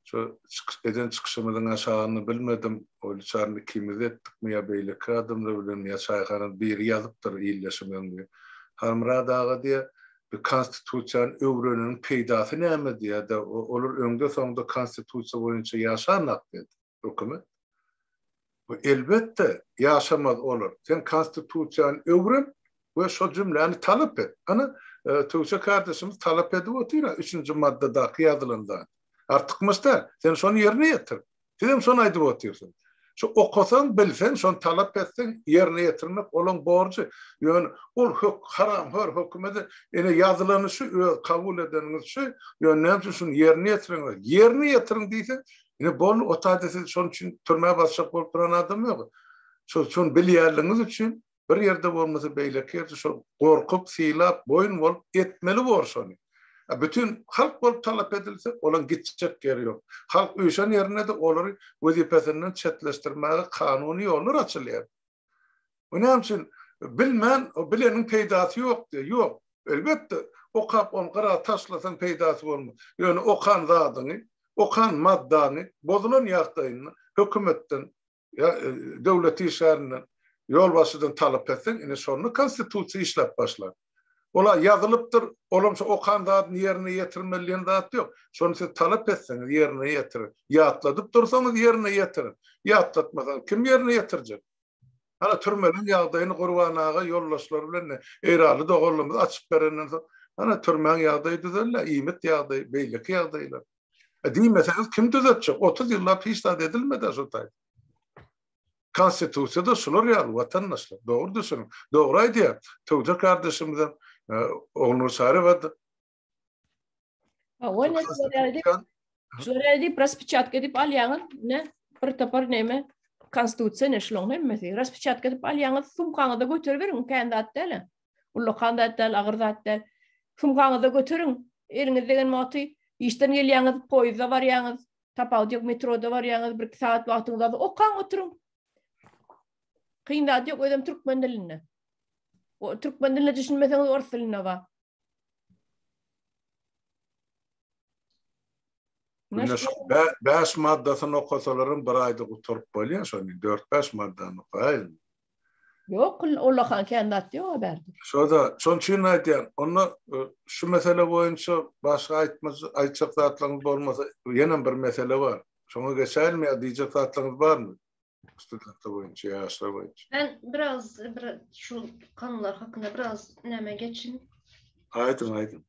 şu eden çıkışımızın aşağını bilmedim. O çarını kimiz ettik mi ya beylek adamla bilen ya çayxanın bir yazıptır iyleşimden. Harmra dağı diye bir konstitusiyon öwreninin peýdasy näme diye de olur öňde soňda konstitusiýa boýunça ýaşanak dedi hökümet. Bu elbette ýaşamaz olur. Sen konstitusiýany öwren we şo jümläni talap et. Ana Tuğçe kardeşimiz talap edip otyra 3-nji maddada ýazylanda. Artık mısta, sen şonu yerine yetir. Sen şonu aydıp otuyorsun. Şu okusan, bilsen, şonu talep etsen, yerine yetirmek olan borcu. Yani ol haram, hör hükümeti, yani yazılanı şu, kabul edeniniz şu, yani ne şunu yerine yetirin. Yerine yetirin deysen, yani bol otadesi şunun için türmeye basacak olup duran adam yok. Şunu bilyerliğiniz için bir yerde olması beylek yerde, şu korkup, silap, boyun olup etmeli bor şunu. Bütün halk bolup talep edilse, olan gitcek yeri yok. Halk uyuşan yerine de olur, vazifesinden çetleştirmeye kanuni yollar açılıyor. Onun için bilmen, o bilenin peydası yok diyor. Yok. Elbette okap onlara taşlasan peydası olmaz. Yani okan zadını, okan maddanı, bozulan yaktayını, hükümetten, devleti işlerinden, yolbaşıdan talep etsin, yine sonra konstitusiya işlep başlar. Ola yazılıptır, olumsa o kandidatın yerine getirmeliğin dağıt yok. Şunu siz talep etseniz yerine getirin. Yatladıp dursanız yerine getirin. Yatlatmadan kim yerine getirecek? Hala türmenin yağdayını kurvanağa yollaşlar bilen eğralı doğrulumuz açıp verenden sonra hala türmenin yağdayı düzerler, imet yağdayı, beylik yağdayılar. Deymeseniz kim düzeltecek? 30 yıllar piştat edilmeden şu tay. Konstitusiyada şular yağlı vatandaşlar. Doğru düşünün. Doğruydu ya. Tuğca kardeşimizden onu sarıvadı. O ne söyledi? Raspichat edip alyanı ne? Bir tapar neyme? Konstitusiya neşlong hemmesi. Raspichat edip alyanı sumkanı da götürüverin kandidatlar. Ullu kandidatlar, agırdatlar. Sumkanı da götürün. Elinizden matı işten gelýäňiz, poýzda barýaňyz, tapawdy ýok, metroda barýaňyz, 1 saat wagtyňyzda okan oturun. Kyndat ýok, ödem türkmen diline. O türkmen diline düşünmeseňiz ors diline ba. Beş maddasyny okasalarym bir aýda oturup bolýar, şonu 4-5 maddany okaýyn. Yok, olakan kandidat ýok haberdir. Şoda, şon üçin aýdýan, onu şu mesele boýunça başga aýtjak zatlaryňyz bolmasa, ýene bir mesele bar. Şoňa geçelim ya, diýjek zatlaryňyz barmy? Studentler boyunca, yaşlar boyunca. Ben biraz şu konular hakkında biraz neme geçin. Aydın.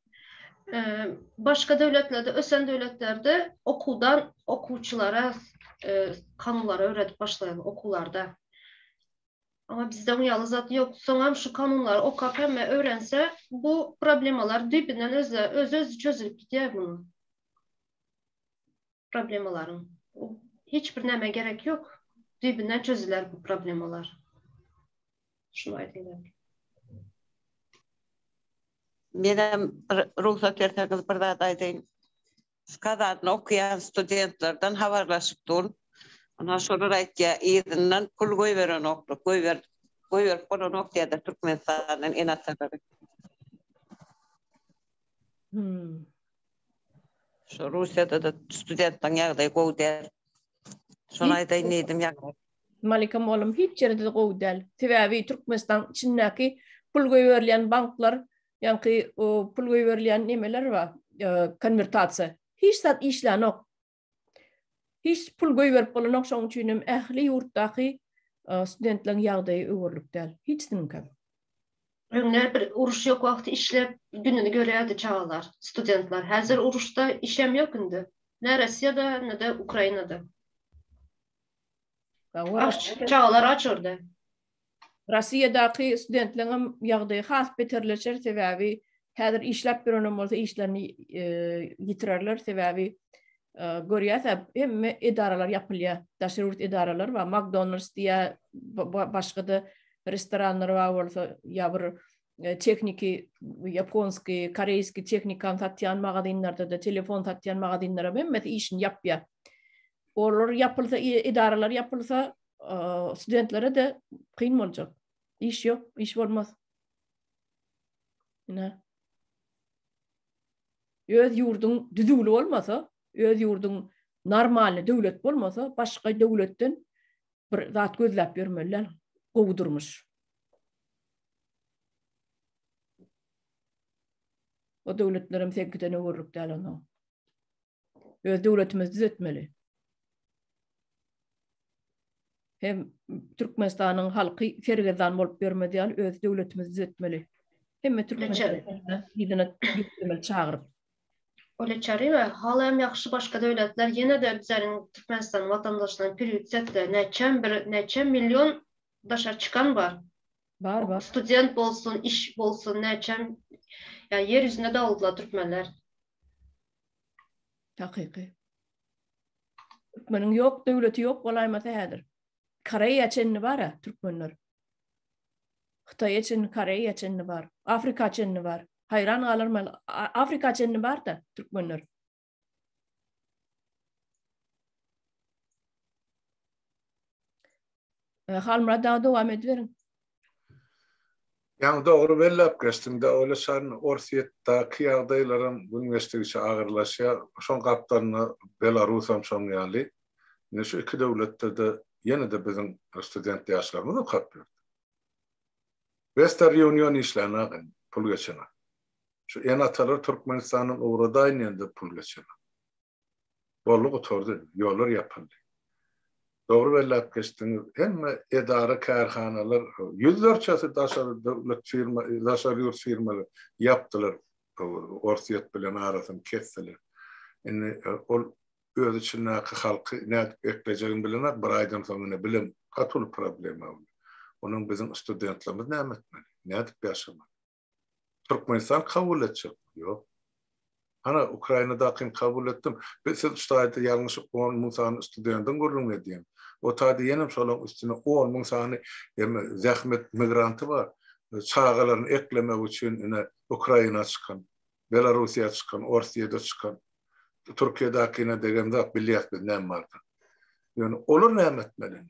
Başka devletlerde, ösen devletlerde okuldan okuwçylara kanunları öğretip başlayan okullarda. Ama bizde uyalı zat yok. Sonra şu kanunları okap hemme öğrense bu problemalar dibinden öz çözülüp gidiyor bunun. Problemaların. Hiçbir neme gerek yok. Dibinden çözüler bu problemalar. Şunu aytayım. Benim ruhsat verseniz bir daha aytayım. Kazanını okuyan studentlerden haberleşip durun. Ona şolar aytya, izinden pul koy veren oklu, koy ver kono noktaya da Türkmenistan'ın en atsaları. Şu Rusya'da da studenttan ýagdaý gowy der. Şonu aýdaýyn edim ýagdaý. Malikam oğlum hiç yerde de gowy del. Sebäbi Türkmenistan içindäki pul goýberlen banklar, ýa-ni o pul goýberlen nemeler var, konvertasiýa. Hiç zat işlenok. Hiç pul goýberip bolanok şoň üçin ähli ýurtdaky studentleriň ýagdaýy öwürlük del. Hiç mümkin. Öňler bir uruş ýok wagty işlep gününi görýärdi çağlar, studentler. Häzir uruşda işlem ýok indi. Ne Russiýada, ne de Ukrainada. Çağlar açırdı. Russiýadaky studentleriň ýagdaýy has beterleşer sebäbi häzir işläp berenem bolsa işlerini ýitirerler sebäbi görýärse hemme edaralar ýapylýar. Daşurut edaralar we McDonald's diýä başga da restoranlar bolsa ýa bir tekniki Japonski, Koreýski teknikan satýan magazinlarda da telefon satýan magazinlara hemme işini ýapýar. Olar yapılsa, idaralar yapılsa studentlere de kıyın olacak. İş yok, iş olmaz. Ne? Öz yurdun düzgün olmasa, öz yurdun normal devlet olmasa, başka devletten bir zat gözläp bermeler, gowdurmuş. O devletlerim sekden öwürlük däl onu. Öz devletimiz düzeltmeli. Hem Türkmenistanyň halky fergezan bolup bermediýär, öz döwletimiz düzeltmeli. Hem Türkmenistanyň ýygyna gitmeli çagyryp. Öyle çary we halam ýaxşy başga döwletler ýene de bizleriň Türkmenistan watandaşlaryny prioritetde neçe million daşa çıkan var. Var. Student bolsun, iş bolsun, neçem yani yer yüzüne dağıldılar Türkmenler. Hakyky. Türkmeniň ýok, döwleti ýok, bolaýmasa häzir. Koreýa çenni bar, Türkmenler. Xitay çenni, Koreýa çenni bar, Afrika çenni bar. Hayran galarman, Afrika çenni bar da Türkmenler. Halmra da dowam ediverin. Yani doğru bellap geçtim de öyle şarn Orsiýetdaky ýagdaýlarym bu üniversitede agyrlaşýar. Şoň gapdaryna Belarusam şoň ýaly. Şu iki döwletde de ýene de biziň student ýaşlarymyz da kapýar. Western Union işlerine pul geçene. Şu enatalar Türkmenistanyň uğradaýyn ýende pul geçene. Bollugy oturdy, ýollar ýapyldy. Doğru bellap geçtiňiz. Hemme edara kärhanalar, ýüzlerçesi daşary döwlet firma, daşary ýurt firmalar ýapdylar. Orsiýet bilen arasyn kesdiler. Indi ol öz içindäki halky näde eklejegini bilen bir aýdan soňra bilen gatul problema bar. Onuň biziň studentlerimiz näme etmeli? Näde ýaşamaly? Türkmenistan kabul etjek. Ýok. Ana Ukrainadaky kabul etdim. Biz ştaýda ýalňyş 10 000 sany studentin görülmedi diýen. O taýda ýenem şolaň üstüne 10 000 sany zähmet migranty bar. Çağalaryny eklemek üçin ine Ukraina çykan, Belarusiýa çykan, Orsiýada çykan, Türkiýedäkine degende bilýärsiz näme bardy. Ýöne olar näme etmeli?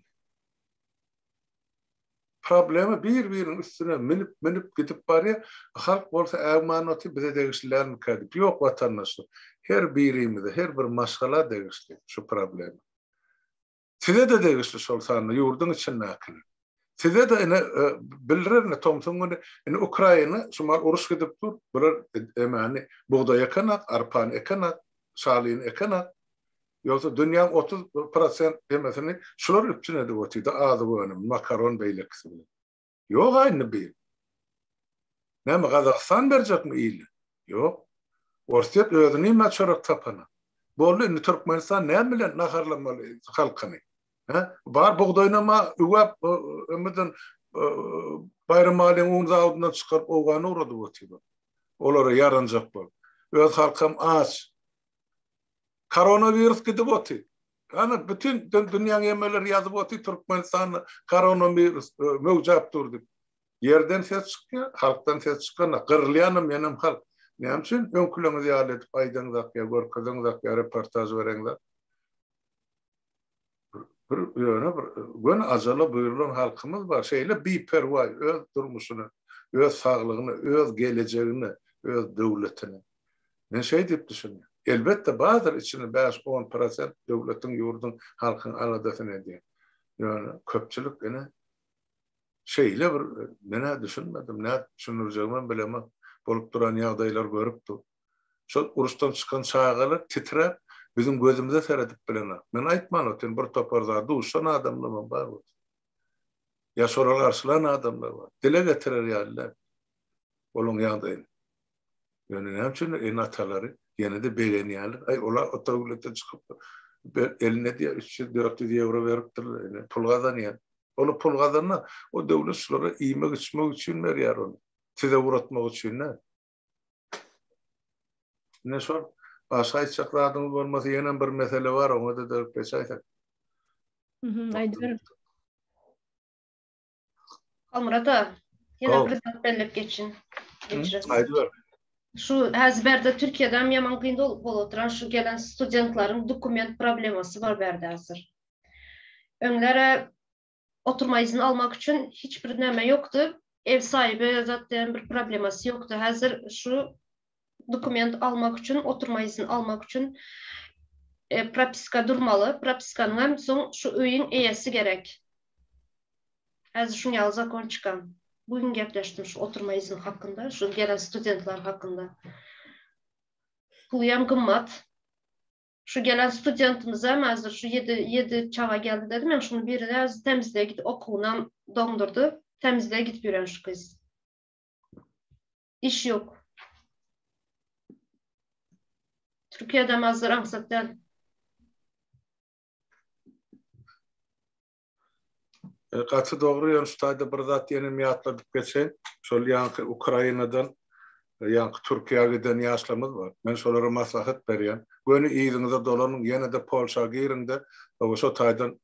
Problemi bir-birinin üstüne minip gidip barya, halk bolsa ämanaty bize degişlerini kadip, yok vatandaşlar. Her birimize, her bir maşgala degişli şu problemi. Size de degişli şolsanı, yurdun içinde akıllı. Size de bildirir Tomson'un Ukrayna, şumal uruş gidip dur, bular emani buğday ekanak, arpan ekanak, şalin ekanak. Yoksa dünyanın 30% demesini şular üpçüne de otuydu. Ağzı bu önüm, makaron beylekisi bile. Yok aynı bir. Ne mi Kazakistan verecek mi iyili? Yok. Orsiýet özüni maçorak tapana. Bollu indi Türkmenistan ne bilen naharlamalı halkını. Bar buğdaynama üwep ömüden bayram alem umzağından çıkarıp oğanı uğradı otuydu. Olara yaranacak bol. Öz halkam aç. Koronavirüs gidip otu. Yani bütün dünyanın yemeleri yazıp otu Türkmenistan'da koronavirüs mevcut durdu. Yerden ses çıkıyor, halktan ses çıkıyor. Kırlayanım yanım halk. Ne için? Önkülünüzü yalet, aydanızak ya, görküzünüzak ya, reportaj verenler. Gün azalı buyurulan halkımız var. Şeyle bir pervay, öz durmuşunu, öz sağlığını, öz geleceğini, öz devletini. Men şey diýip düşünýär. Elbetde bazılar içinde 5-10% döwletin, ýurdun, halkyň aladasyny edýär. Ýöne köpçülik ene şeyle bir mene düşünmedim. Ne düşünürjegimi bilemem. Bolup duran ýagdaýlar görüpdi. Şol urusdan çykan çağalar titrep bizim gözümüze seredip bilenler. Men aýtman öten bir toparda duşan adamlar bar. Ya soralar karşılayan adamlar var. Dile getirer ýalylar. Olun ýagdaýyny. Ýöne näme üçin en ataları ýene de beğenýärler. Ay olar o döwlete çykyp eline diýär 300-400 euro beripdir. Pul gazanýar. Olu pul gazanna o döwlet şulara iýmek içmek üçin berýär onu. Size uğratmak üçin ne? Ne sor? Başka aýtjaklarymyz bolmasa ýene bir mesele var, onu da dörp beş aýtak. Aýdyr. Almurata, ýene bir zat bellep geçin. Aýdyr. Şu häzberde Türkiýede ýaman kynda bolup oturan şu gelen studentlaryň dokument problemasy var berde hazır. Öňlere oturma izni almak üçün hiçbir näme ýokdy. Ev sahibi zaten bir problemasy ýokdy. Hazır şu dokument almak üçün, oturma izni almak üçün propiska durmaly. Propiskanyň hem soň şu öýüň eýesi gerek. Hazır şunu ýaly zakon çykan. Bugün gepleşdim şu oturma izni hakkında, şu gelen studentler hakkında. Puluyam gımmat. Şu gelen studentimiz hem hazır şu 7 çağa geldi dedim ya, şunu biri de temizliğe git okulundan dondurdu. Temizliğe git biren şu kız. İş yok. Türkiye'de hazır aksaktan. Gatı doğru ýön ştaýda bir zat ýene miýatladyp geçen, şol ýanky Ukrainadan, ýanky Türkiýe'ge giden ýaşlarymyz bar. Men şolara maslahat berýän. Göni ýygyňyza dolanyň, ýene de Polşa girinde, şo taýdan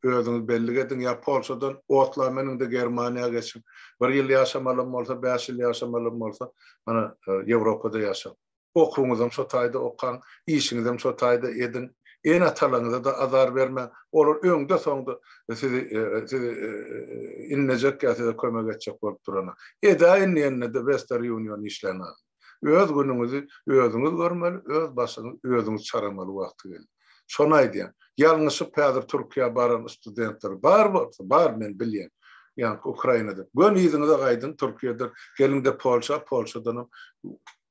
özüňiz belli edin, ýa Polşadan otla meniň de Germaniýa geçip, bir ýyl ýaşamalym bolsa, 5 ýyl ýaşamalym bolsa, mana Ýewropada ýaşap. Okuňyzam şo taýda okan, işiňizem şo taýda edin. En atalarınıza da azar verme. Olur öňde soňda sizi inlejek ya size kömek etjek bolup durana. Eda enne de Western Union işlerine. Öz günüňizi özüňiz görmeli, öz başyňyz özüňiz çaramaly wagty geldi. Şonu aýdýan. Ýalňyşyp häzir Türkiýe baran studentler bar bolsa, bar men bilýän. Ýani Ukrainada. Gön ýygyňyza gaýdyn Türkiýede, gelin de Polşadan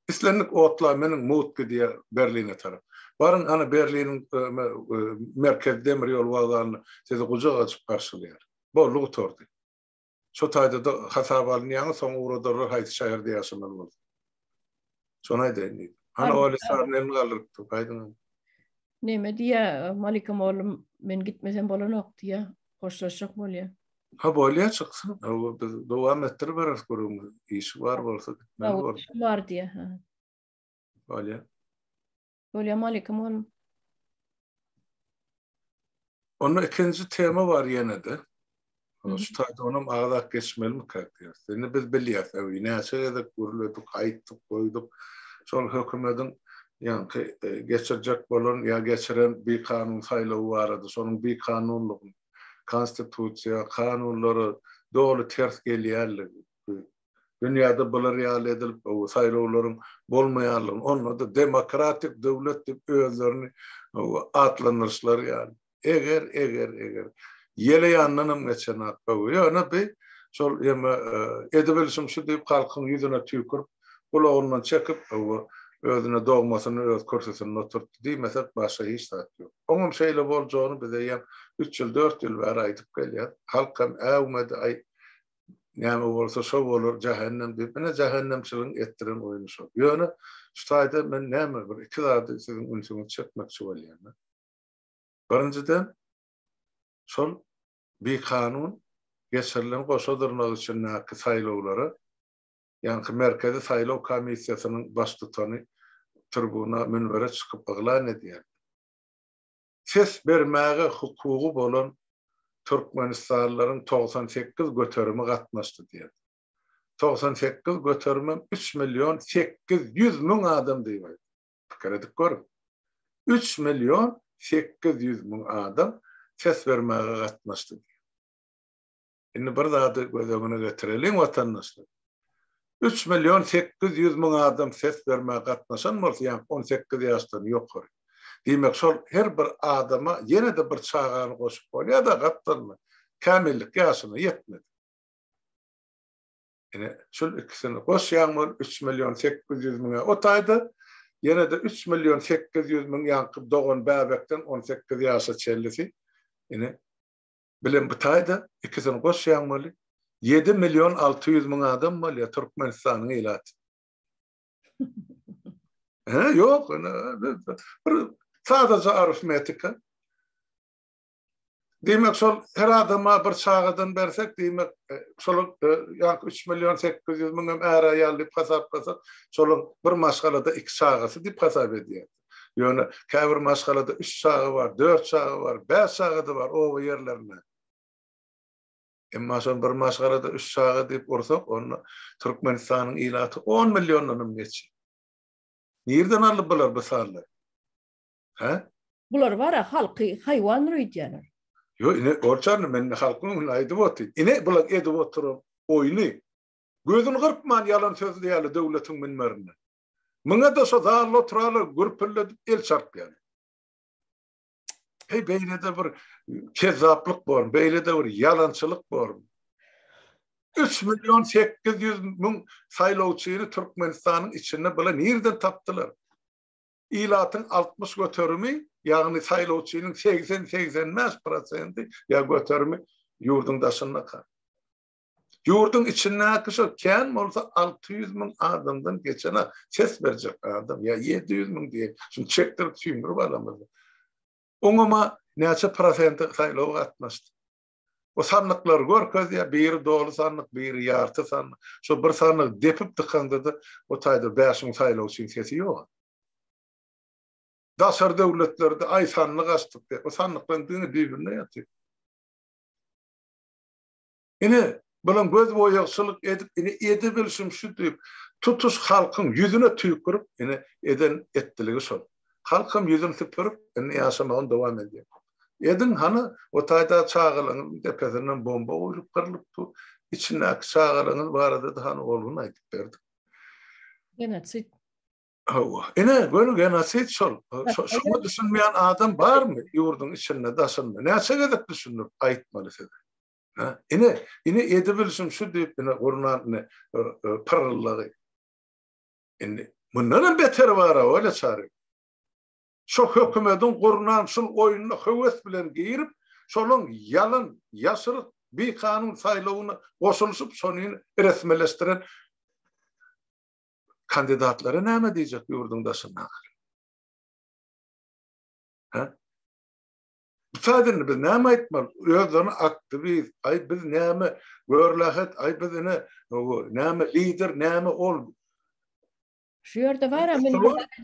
islenlik otla meniň Mutki diye Berlin'e tarap. Barın ana Berlin'in merkez demir yol wagtlaryny sizi gucak açyp garşylaýar. Bollugy tordy. Şo taýda da hasap alynýan soň uğradylar haýsy şäherde ýaşamaly boldy. Şonu aýdyn. Ana oly sarnyň galypdy, gaýdyn. Näme diýä Malikam oğlum, men gitmesem bolanok diýä. Hoşlaşak bolýar. Ha bolýar çyksyn. Biz dowam etdirip beres görüňiz. İş bar bolsa gitmeli bol. Var diýä. Bolýar. Bolýar Malikam oğlum. Onun ikinci tema var ýene de. Şu taýda onam agzak geçmeli mi käkdir? Seni biz bilýäs, näçe edip görüldük, aýtdyk, goýdyk. Şol hökümetiň ýani geçirjek bolan ýa geçiren bir kanun saýlawy barady. Şonuň bir kanunlugy, konstitusiýa, kanunlary dogry ters gelýärligi. Dünýäde bular ýaly edilip, o saýlawlaryň bolmaýanlygy, onda da demokratik döwlet diýip özlerini atlanyrşlar ýaly. Eger ýele ýanynam geçen atpa ýöne bir şol ýeme edebilşim şu diýip halkyň ýüzüne tüýkürip, ulagyndan çekip özüne dogmasyny öz körsesine oturtdy diýmesek başga hiç zat ýok. Oňam şeýle boljagyny bize ýa 3 ýyl 4 ýyl bäri aýdyp gelýär. Halkam äwmedi ay näme bolsa şo bolar cehennem diýip, mene cehennemçiligiň etdiren oýuny şo. Ýöne şu taýda men näme bir iki zady siziň ünsüňizi çekmekçi bolýarmyn. Birinciden şol bir kanun geçirilen goşadyrmak üçin näki saýlawlary, ýani merkezi saýlaw komissiýasynyň baş tutany tribuna münbere çykyp eglan edýär. Ses bermäge hukugy bolan Türkmenistanlaryň 98 göterimi gatnaşdy diýär. 98 göterimem 3.800.000 adam diýär. Pikir edip görün. 3.800.000 adam ses vermäge gatnaşdy. Indi bir zady gözüne getirelim watandaşlar. 3.800.000 adam ses vermeye katnaşan bolsa, yani 18 yaştan ýokary. Demek şol her bir adama yine de bir çağany goşup bolýar da gatdyrmy. Kamillik ýaşyna ýetmedi. Yani şol ikisini goşýan bol 3.800.000 o taýda yine de 3.800.000 ýankyp dogan bäbekden 18 ýaşa çellisi. Yani bilen bu taýda ikisini goşýan bol 7.600.000 adam bolýar Türkmenistanyň ýylaty. Yok, sadece arifmetika. Demek şol her adama bir çağıdan bersek, demek şol 3.800.000 ära ýalyp hasap, şolun bir maşgalada 2 çağısı dip hasap edýär. Ýöne käbir maşgalada 3 çağı var, 4 çağı var, 5 çağı da var o yerlerine. Emma şol bir maşgalada 3 çağı dip ursak, onu Türkmenistanyň ýylaty 10 milyondan geçýär. Nereden alıp bular bu sarlar? Bular var ya halkı hayvan rüydüler. Yo, ine orçarını men halkının aydı botu. İne bular edip oturup oyunu. Gözünü kırpman yalan sözlü yalı devletin minmerine. Mına da so dağlı oturalı gürpülledip el çarpıyan. Hey beyle de bir kezzaplık var, beyle de bir yalancılık var. 3.800.000 saylovçyny Türkmenistanyň içinde bula nereden tapdylar? İlatın 60 götürümü, yani saylovçynyň 80-85% ya götürümü yurdun daşynda kal. Yurdun içinde akışı kän bolsa 600.000 adamdan geçene ses verecek adam ya 700.000 diye. Şimdi çektirip tüýmür balamyzy. Oňama näçe prosent saylov gatnaşdy? O sandıklar görköz ya, biri dolu sandık, biri yartı sandık. Şu bir sandık depip tıkanda da o taýda 5 saýlawçyň sesi ýok. Daşar döwletlerde ay sanlyk açdyk. O sandyklaryň düňe birbirine ýatyr. Ine bulan göz boýagçylyk edip, ine ede bilşim şu diýip, tutuş halkyň ýüzüne tüýkürip, ine eden etdiligi şol. Halkym ýüzüne tüýkürip, ine ýaşamagyny dowam edýär. Edin hanı o taýda çağılyň tepesinden bomba uýurup kırılıpdy. İçinde çağılyň barada da hanı bolguny aýdyp berdi. Genotsit. Ine böyle genotsit şol. Şunu düşünmeýän adam barmy ýurdun içinde daşynma? Näçe gedip düşünür aýtmaly sede. Ine edip bilşim şu diýip ine gurnan pırryllygy. Ine mundan beter bar öyle çary. Şu hökümetin gurnan şol oýunyna höwes bilen girip, şolun yalan, ýaşyryk bir kanun saýlawyna goşulyp, şonu resmileştiren kandidatlara näme diýjek ýurdun daşynda? Sadece biz näme aýtmaly? Özlerini aktivist, ay biz näme görlähet, ay biz näme lider, näme ol. Şu yerde var ya men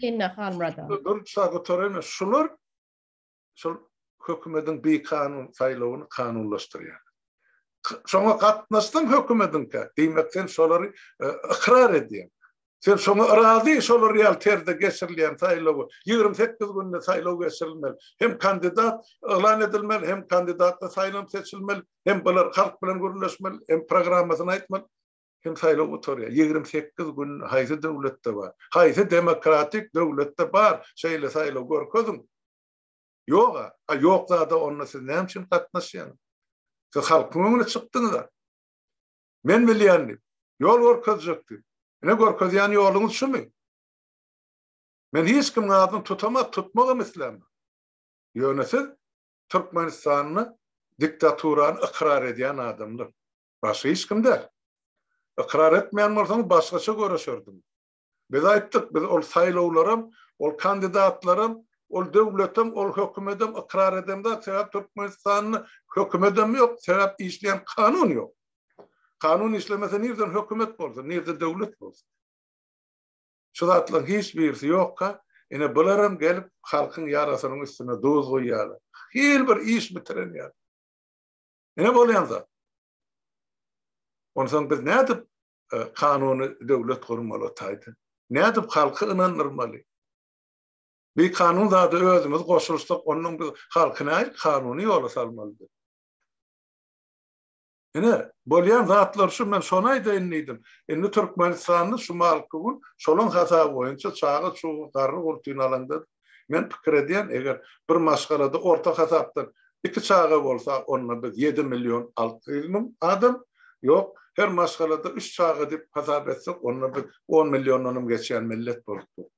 dinle halmrada. Dur sagatöreme şular şol hökümetin bir kanun saýlawyny kanunlaşdyrýar. Şoňa gatnaşdym hökümetinke. Diýmekden şolary ikrar edýär. Sen şoňa razy, şolar realterde geçirilýän saýlawy 28 günde saýlaw geçirilmeli. Hem kandidat elan edilmeli, hem kandidatla saýlanıp seçilmeli, hem bular halk bilen görüşmeli, hem programmasyny aýtmaly. Hem saýlaw oturýar. 28 gün haýsy döwletde bar. Haýsy demokratik döwletde bar. Şeýle saýlaw görkezim. Ýok, ýok da onda siz näme üçin gatnaşýan? Siz halkyň öňüne çykdyňyz. Men bilýändim. Ýol görkezjekdi. Ne görkezýän ýoluňyz şumy? Men hiç kim adyny tutmagam islämem. Ýöne siz Türkmenistanyny diktaturany ikrar edýän adamlar. Başga hiç kim der. İkrar etmeyen bolsaňyz başgaça görüşerdim. Biz aýtdyk, biz ol saýlawlarym, ol kandidatlarym, ol döwletim, ol hökümetim ikrar edemde, sebäp Türkmenistanyň hökümetim ýok, sebäp işleýän kanun ýok. Kanun işlemese nerden hökümet bolsa, nerden döwlet bolsa. Şu zatlaryň hiç birisi ýokka, ine bularym gelip halkyň ýarasynyň üstüne duz goýýarlar. Her bir iş bitirenýär. Ine bolýan zat. Ondan biz nädip kanuny döwlet gurmaly taýdy? Nädip halky inandyrmaly? Bir kanun zady özümüz goşulsak, onuň biz halkyna kanuny ýola salmalydyk. Ene bolyan zatlar şu men sonayda enniydim. Enni Türkmenistan'ın şumal kıvın şolun hata boyunca çağı çoğu qarı urtuyun alanda. Men pikir ediyen eger bir maşgalada orta hasaptan 2 çağı bolsa onunla biz 7 milyon 600 bin adam yok. Her maşgalada 3 çağı dip hasap etsek onunla biz 10 milyon onum geçen millet bolupdu.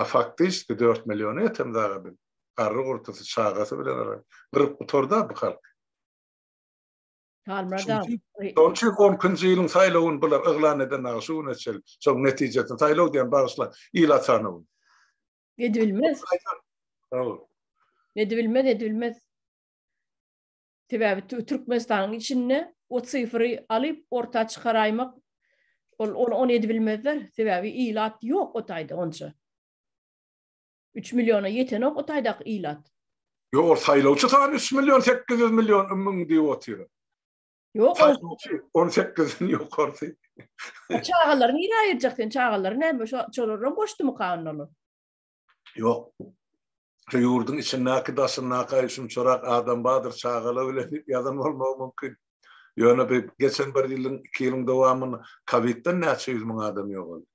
Faktiski 4 milyonu etem dağı bin. Qarı urtusu çağısı bilen kırıp kutorda bu halk. Sonçu 10-njy ýylyň saýlawyny bular yglan eden aşuň etjel. Soň netijesinde saýlaw diýen bagyslar ila sanawy. Edilmez. Edilmez. Sebäbi Türkmenistanyň içinde o syfry alyp orta çykaraymak onu edilmezler. Sebäbi ilat ýok o taýda onça. 3 milyona ýeten o taýdak ilat. Ýok, saýlawçy taýdan 3 milyon 800 milyon ümmüň diýip otyr. Yok. 18'in yukarısı. Çağaları niye ayıracaksın? Çağaları ne? Çolorun boştu mu kanunu? Yok. Yurdun içindeki daşındaki işim çorak adam badır çağalı öyle yadan olmağı mümkün. Yani bir geçen bir yılın 2 yılın devamını Kavit'ten neçe 100 bin adam yok oldu.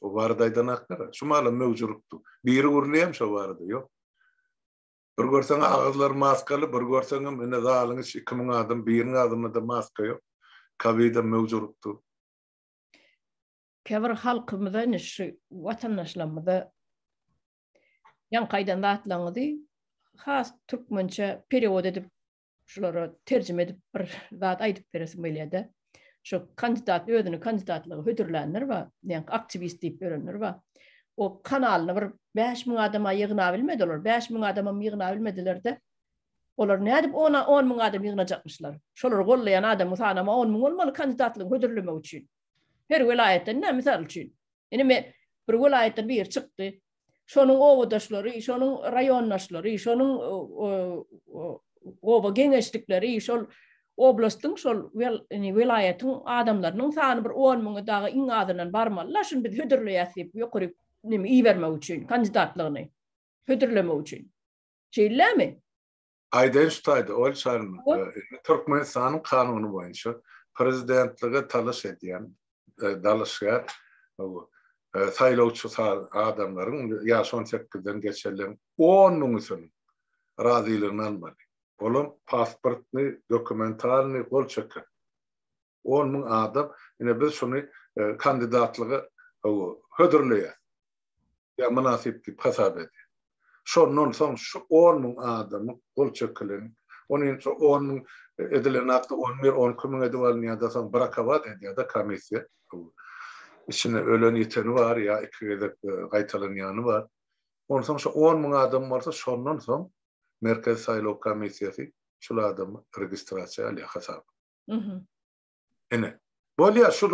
O vardaydan aklara. Şu malum mevcuruktu. Biri urluyam şu vardı yok. Bir görsen ağızlar maskalı, bir görsen mene zalını 2000 adam, birinin adamında maska yok. Kavida mevcuruktu. Kevr halkımızda, vatandaşlarımızda yan kaydan dağıtlanıdı. Has Türkmençe periyod edip, şuları tercüme edip bir zat aydıp veresim öyleydi. Şu kandidat, ödünü kandidatlığı hödürlenler var. Yani aktivist deyip verenler var. O kanalını bir 5.000 adama yığına bilmediler. 5.000 adama yığına bilmediler de. Olar ne edip 10.000 adam yığınacakmışlar. Şoları gollayan adamı tanıma 10.000 olmalı kandidatlığın hödürleme için. Her vilayetten ne misal için. Yani bir vilayetten bir yer çıktı. Şonun ovodaşları, şonun rayondaşları, şonun ova gençlikleri, şol oblastın, şol vilayetin adamlarının tanı bir 10.000 dağı in adından barmalılar. Şimdi biz hödürleyesip yukarı iyi verme için, kandidatlığını hödürleme için. Şeyler mi? Aydan şutaydı, ol çarını. Türkmenistan'ın kanunu boyunca prezidentliğe talış ediyen, dalışgar, saýlawçy adamlaryň ýaş 18-den geçerlen 10 nümusyny razylygyny almaly. Olam pasportny, dokumentalny gol çeker. 10 000 adam, ine biz şunu kandidatlygy hödürleýär. Ya münasip dip hasap edýär. Şondan soň şu 10 000 adamy gol çekilen, onun 10 000 edilen akda 10 000 edilen ýa-da soň brakavat edýär da komissiýa. İçinde ölen yeteni var ya, ikide qaytalan yanı var. Ondan sonra şu 10 000 adam varsa şondan soň Merkez Saýlaw Komissiýasy şu adamı registrasiýa alýar hasap. Ene. Bolýa şu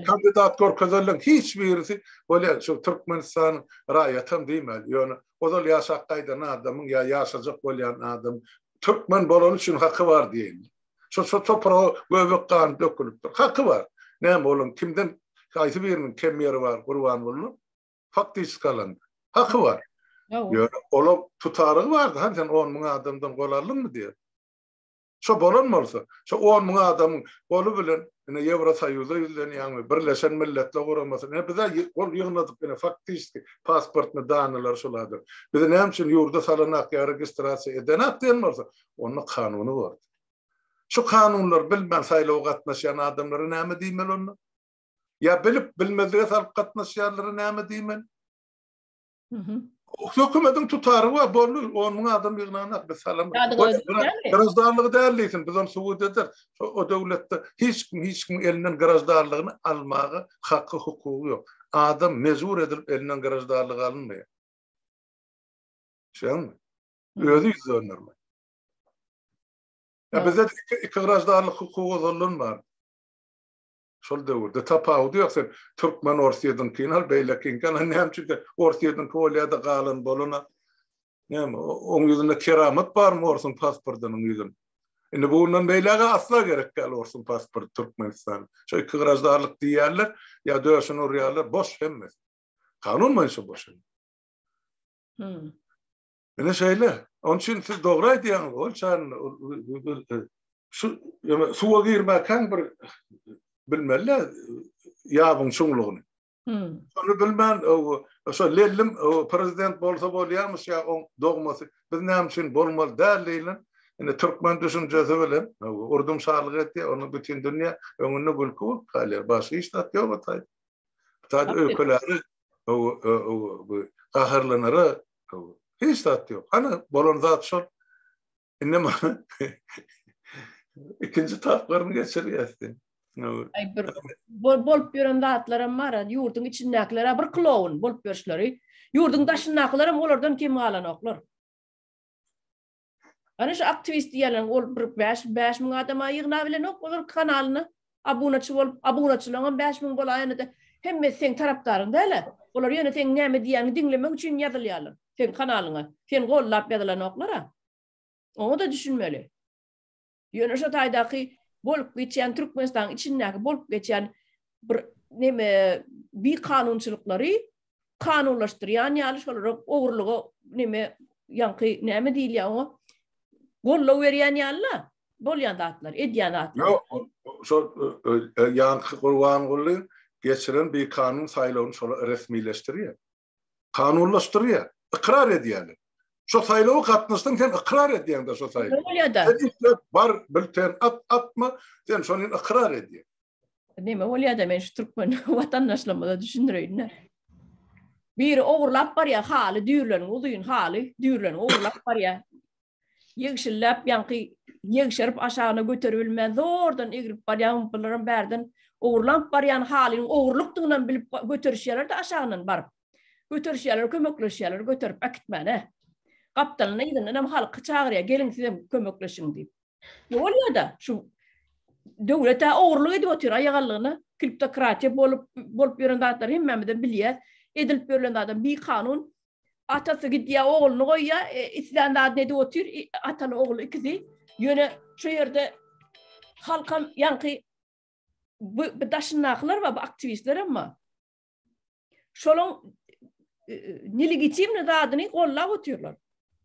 kandidat görkezelen hiç birisi bolýa şu Türkmenistan raýatam diýmeli. Ýöne ozal ýaşak gaýdan adamyň ýa ýaşajak bolýan adam Türkmen bolan üçin hakkı var diýen. Şu topra göbek kan dökülüpdir. Hakkı var. Näme bolun kimden kaýsy biriniň kemýeri var gurban bolun? Faktiski kalandy. Hakkı var. Ýöne olam tutarıgy bardy. Hani sen 10 000 adamdan golarlyňmy diýer. Şo bolanmalsa, şo 10 000 adamyň golu bilen ine Ýewrosoýuza ýüzlen ýa-ni Birleşen Milletler guramasy. Ne bize gol ýygnadyp ine faktiski pasportny danylar şoladyr. Bize näme üçin ýurda salanak ýa registrasiýa edenat diýenmärse, onuň kanuny bar. Şu kanunlar bilmän saýlaw gatnaşan adamlara näme diýmeli onu? Ya bilip bilmezlige salyp gatnaşýarlara näme diýmeli? Hökümetin tutarı var, bollu 10 000 adam ýygnanak salam. Garajdarlygy däldisin, biz onu subut eder. O döwletde hiç kim elinden garajdarlygyny almagy hakkı hukuky ýok. Adam mezur edilip elinden garajdarlygy alınmaýar. Şeňmi? Özü ýüzlendirme. Ya bizde iki garajdarlyk hukuky zorlan bar. Şol döwürde tapaw diýersen Türkmen Orsiýadan keňal beýlekin kan näme çünki Orsiýadan kolýada galan bolana näme oň ýüzünde keramet barmy orsun pasportynyň ýüzünde. Indi bundan beýlege asla gerek gal orsun pasport Türkmenistan. Şo iki garajdarlyk diýerler ýa döşün urýarlar boş hemmes. Kanun maýşy boş. Ene şeýle. Onun üçin siz dogry aýdýaňyz, ol çarny şu suwa girmeken bir bilmeli yabın şunluğunu. Onu bilmem o lellim o prezident bolsa bolýarmyş ya o dogmasy biz näme üçin bolmaly dälilen. Yani Türkmen düşüncesi bilen urdum şarlyk etdi onu bütün dünya öňünde gülkü galyar başy iştat ýok atay. Taýda öýkeleri o gaharlanary hiç tat ýok. Ana bolan zat şol. Inema ikinci taplarını geçirýärdi. Ay bir bolup ýören zatlaram bar, ýurdun içindäkiler bir klown bolup ýörşleri. Ýurdun daşyndakiler olardan kim galanoklar. Ana şu aktivist diýerler ol bir 5.000 adama ýygna bilen ok bolar kanalyny abunaçy bolup abunaçylaryň 5.000 bolaýany da hemme sen tarapdaryň däle. Olar ýöne sen näme diýäni dinlemek üçin ýazylýarlar. Sen kanalyňa, sen gollap ýazylanoklara. Onu da düşünmeli. Ýöne şu taýdaky bolup geçýän Türkmenistan içindäki bolup geçýän bir neme bir kanunçylyklary kanunlaşdyrýan ýaly şolarak ogurlugy neme ýanky näme diýilýär o? Gollaw berýän ýalylar, bolýan zatlar, edýän zatlar. Ýok, şo ýanky Gurbanguly geçiren bir kanun saýlawyny şola resmileşdirýär. Kanunlaşdyrýar, ikrar edýärler. Şo saýlawy gatnaşdyň sen ikrar edýän da şo saýlawy. Bar bilten atma, sen şonu ikrar edýär. Näme bolýar da men şu Türkmen watandaşlarymyza düşündirýän. Bir ogurlap barýar haly düýrlerini, uzyň haly düýrlerini ogurlap barýar. Ýegşillap ýanky ýegşerip aşagyna göterilmän zordan egrip barýan bularym berden ogurlap barýan halyny ogurlukdygyny bilip göterişýärler de aşagyna baryp. Göterişýärler, kömekleşýärler, göterip akitmäne. Kaptanlyna ýygynyň halky çagyrýar, gelin sizem kömekleşiň diýip. Bolýar da şu döwlete ogurlyk edip otur aýagallygyny, kleptokratiýa bolup ýören zatlar hemmemizden bilýär. Edilip berilen adam bir kanun atasy gidýär oğluny goýýar, isländä ne diýip otur, ataly oğlu ikisi. Ýöne şu ýerde halkam ýanky bu daşynaklar we bu aktivistler emma şolaň nelegitimli zadyny gollap oturlar.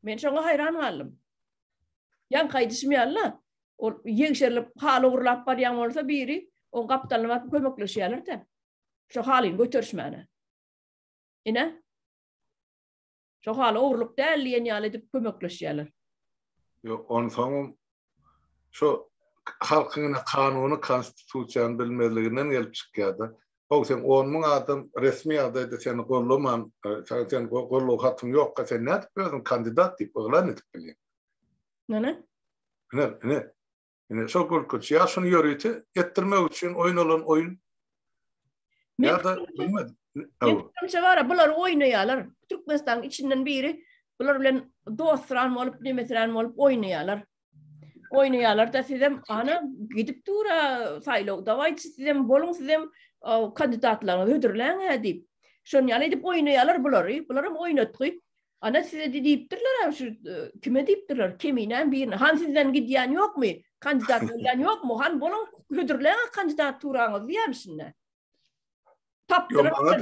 Men şoňa haýran galdym. Ýanky düşmýärler. O ýeňşerlip haly urlap barýan bolsa biri o gapdanlyma kömekleşýärler de. Şo halyny göterişmäne. Ine? Şo haly ogurluk däl ýaly edip kömekleşýärler. Ýok, onu soňam şo halkyň kanuny, konstitusiýany bilmezliginden gelip çykýardy. O sen 10.000 adam resmi adayda seni gollaman, sen gollu hatym ýok, sen näde özüň kandidat diýip oglan edip bilýär. Näme? Ne şo golkoç ýaşyny ýörüti etdirmek üçin oýnalan oýun. Ýa-da bilmedim. Hemçe var, bular oýnaýarlar. Türkmenistan içinden biri bular bilen dostran bolup, nemesran bolup oýnaýarlar. Oýnaýarlar da sizem ana gidip dura saýlaw dawaýçy sizem boluň sizem kandidatlaryňy hödürläň diýip. Şonu ýaly edip oýnaýarlar bulary. Bularym oýnatdy. Ana size diýipdirler, şu kime diýipdirler? Kimine birine. Han sizden gidýän ýokmy? Kandidat bolýan ýokmy? Han boluň hödürläň kandidaturaňyzy diýermişsinler.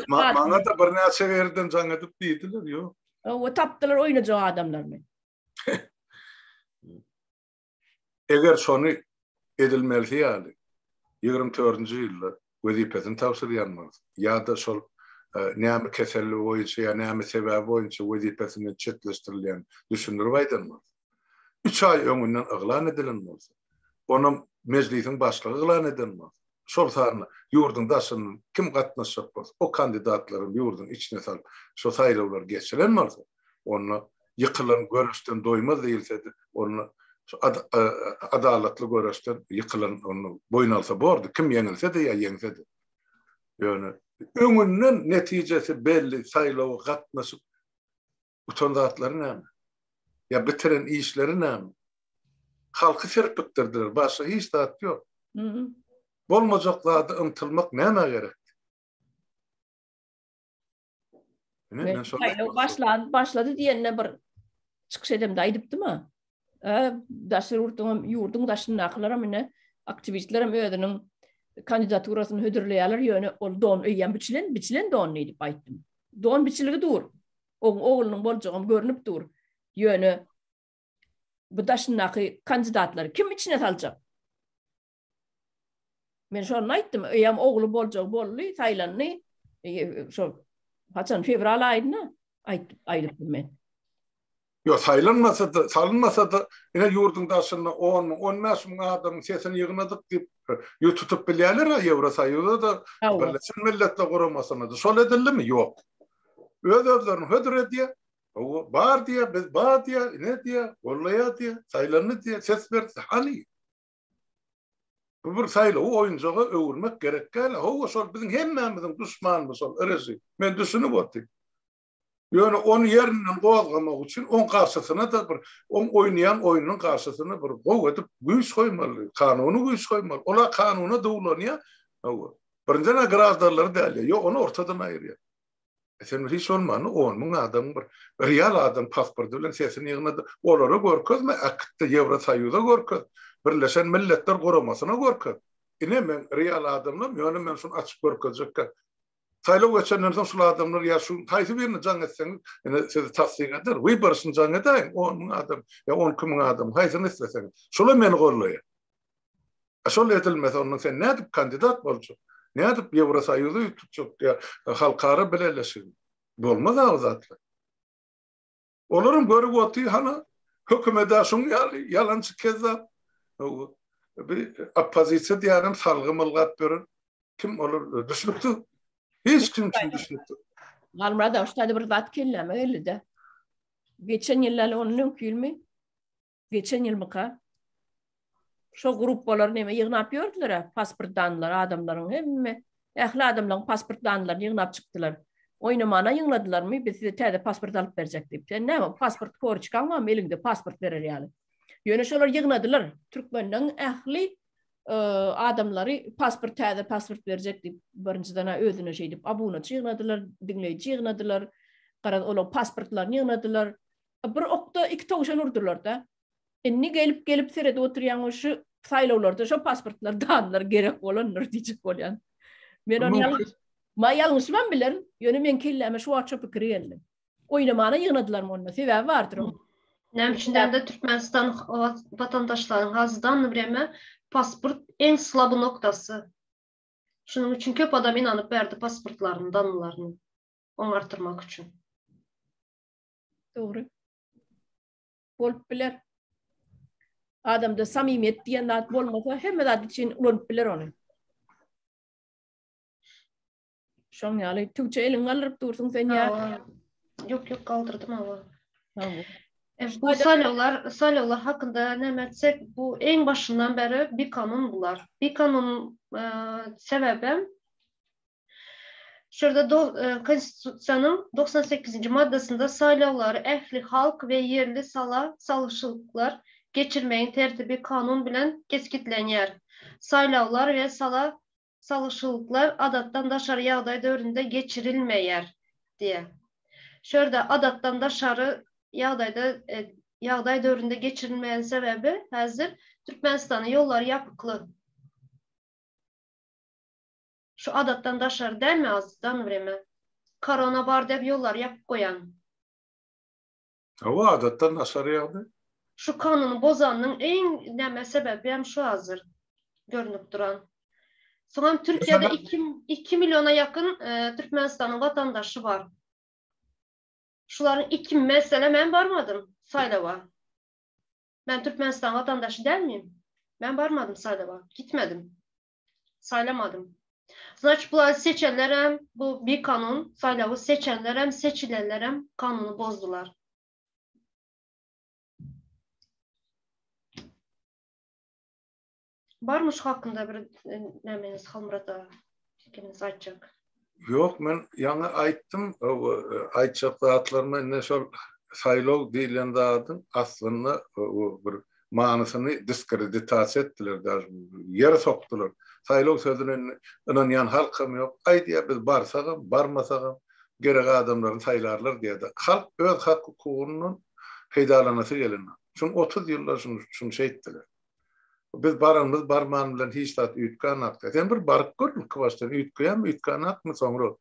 Bana da bir näçe berden jaňadyp diýdiler, ýok. O tapdylar oýnajak adamlar men. Eger şonu edilmeli ýaly 24-nji ýylda wezipesini tapşyrýanmaz. Ýa-da şol näme keselli boýunça ýa näme sebäbi boýunça wezipesini çetleşdirilýän düşündirip aýdylmaz. 3 ay öňünden yglan edilen bolsa, onuň meclisiň başlygy yglan edilmez. Şol sarna ýurdun daşynyň kim gatnaşjak bolsa, o kandidatlaryň ýurdun içine salyp şo saýlawlar geçirilmez. Onu ýykylan görüşden doýmaz diýilse, onu adalatly görüşden ýykylan onu boyun alsa bordy. Kim ýeňilse de ýa ýeňse de. Ýöne öňünden netijesi belli saýlawa gatnaşyp utandatlary näme? Ya bitiren işleri näme? Halky serpikdirdiler, başga hiç zat ýok. Bolmajaklarda ymtylmak näme gerek? Başladı diýende bir çykyş edemde aýdypdymy? Ýurdun daşyndakylara mene aktivistlerim özüniň kandidaturasyny hödürleýärler ýöne ol don öýýän biçilen don diýip aýtdym. Don biçiligi dur. Oglunyň boljagy görünüp dur. Ýöne bu daşyndaky kandidatlar kim içine saljak? Men şonu aýtdym, öýem ogly boljak bolly, Taylanny şo haçan fevral aýyna aýdypdym men. Yo salınmasa da yine yurdun daşına 10-15 bin adamın sesini yığınadık deyip tutup bilýärler ha Ýewrosaýyda da Birleşen Milletler Guramasına da şol edildi mi? Yok. Özlerini hödür diye, bar diye, biz bar diye, ne diye, ollaya diye, saylanı diye ses verdi. Hani? Bu bir sayla o oyuncağı öwürmek gerek gel. O şol bizim hemmemizin düşmanımız ol. Eresi. Men düşünüp otdum. Yani onun yerinden gozgamak için onun karşısına da onun oynayan oyunun karşısına bir gov edip güýç koymalı, kanunu güýç koymalı. Ola kanuna dowlanýar. Birincene grazdarları däl. Yo onu ortadan aýyrýar. Sen hiç olmanı onun adam bir real adam pasport bilen sesini ýygnady. Olary görkezme akitde Ýewrosaýyda görkez. Birleşen Milletler Guramasına görkez. Ine men real adamlar, ýöne men şunu açyp görkezjekkä. Saýlaw geçenden soň şol adamlar ýa şu taýsy birini jaň etseňiz, ene sizi tassyk eder. We barşyny jaň edeň, onun adam, ýa 10 kimin adam, haýsyny isleseňiz. Şola meni gorlaýar. Şol edilmese onuň sen nädip kandidat boljak? Nädip Ýewrosaýyda tutjak ýa halkara bileşir. Bolmaz azatly. Olaryň görüp oty hana hökümete şoň ýalançy kezzap. Bir opozisiýa diýerim salgymylgat görür. Kim olur düşnükdi? Hiç kim düşünüpdi. Galmada ustady bir zat kelleme geldi. Geçen ýyllar onun filmi. Geçen ýyl myka. Şo gruppalar näme ýygnap ýördiler, pasportdanlar, adamlaryň hemme ähli adamlaryň pasportdanlaryny ýygnap çykdylar. Oýnamana ýyngladylarmy, biz size täze pasport alyp berjek diýip. Sen näme pasport korçkanma, melinde pasport berer ýaly. Ýöne şolar ýygnadylar. Türkmeniň ähli adamlary pasport täze pasport berjek diýip birinciden özüne şey diýip abunaçy ýygnadylar, diňleýiçi ýygnadylar, garad olar pasportlaryny ýygnadylar. Bir okda iki togşan urdular da. Inni gelip serede oturýan şu saýlawlarda şu pasportlar danlar gerek bolanlar diýjek bolýan. Men onu ýalňyşman bilen, ýöne men kelleme şu açyp pikir geldim. Oýnamana ýygnadylar mı onda? Sebäbi bardyr. Näme üçin de Türkmenistan vatandaşlarynyň hazırdan bireme pasport en slabı noktası. Şunun için köp adam inanıp berdi pasportlarını, danlaryny oňartyrmak üçin. Doğru. Bolup biler. Adamda samimiyet diýen zat bolmasa hemme zat için ulanyp biler onu. Şoň ýaly Türkçe elin galyp dursun sen ýa. Yok kaldırdım ama. Tamam. Bu salyawlar hakkında näme etsek, bu en başından beri bir kanun bular. Bir kanun sebebi şurada Konstitusiýanyň 98. maddesinde salyawlary ähli halk ve yerli salışyklar geçirmeyin tertibi kanun bilen keskitlenýär. Saýlawlar ve salışyklar adatdan daşary ýagdaý döwründe geçirilmeýär diye. Şurada adatdan daşary ýagdaý döwründe geçirilmeýän sebebi häzir Türkmenistanyň ýollary ýapykly. Şu adatdan daşary dälmi azdan bireme. Korona bar dep ýollar ýapyp goýan. O adatdan daşary ýagdaý. Şu kanuny bozanyň en näme sebebi hem şu hazır görünüp duran. Soňam Türkiýede 2 milyona ýakyn Türkmenistanyň vatandaşy bar. Şuların 2 mesele men barmadım saylawa. Ben Türkmenistan vatandaşı değil miyim? Ben barmadım saylawa. Gitmedim. Saylamadım. Значит, bular seçenler bu bir kanun saylawa seçenler seçilenler kanunu bozdular. Barmış hakkında bir nämeniz Halmurada fikiriniz açacak. Yok, men ýa-ni aýtdym, aýtjak zatlaryma ne şol saýlaw diýilen zatym aslynda bir manysyny diskreditasiýa etdiler, ýere sokdular. Saýlaw sözüne inanýan halkam ýok. Aýdýar biz barsagam, barmasagam gerek adamlaryny saýlarlar diýdi. Halk öz hak hukugynyň peýdalanasy gelenler. Şun 30 ýyllar şunu şey etdiler. Biz barymyz barman bilen hiç zat üýtgenak. Sen bir baryp görmüş başdan üýtgeýän üýtgenak mı soňra?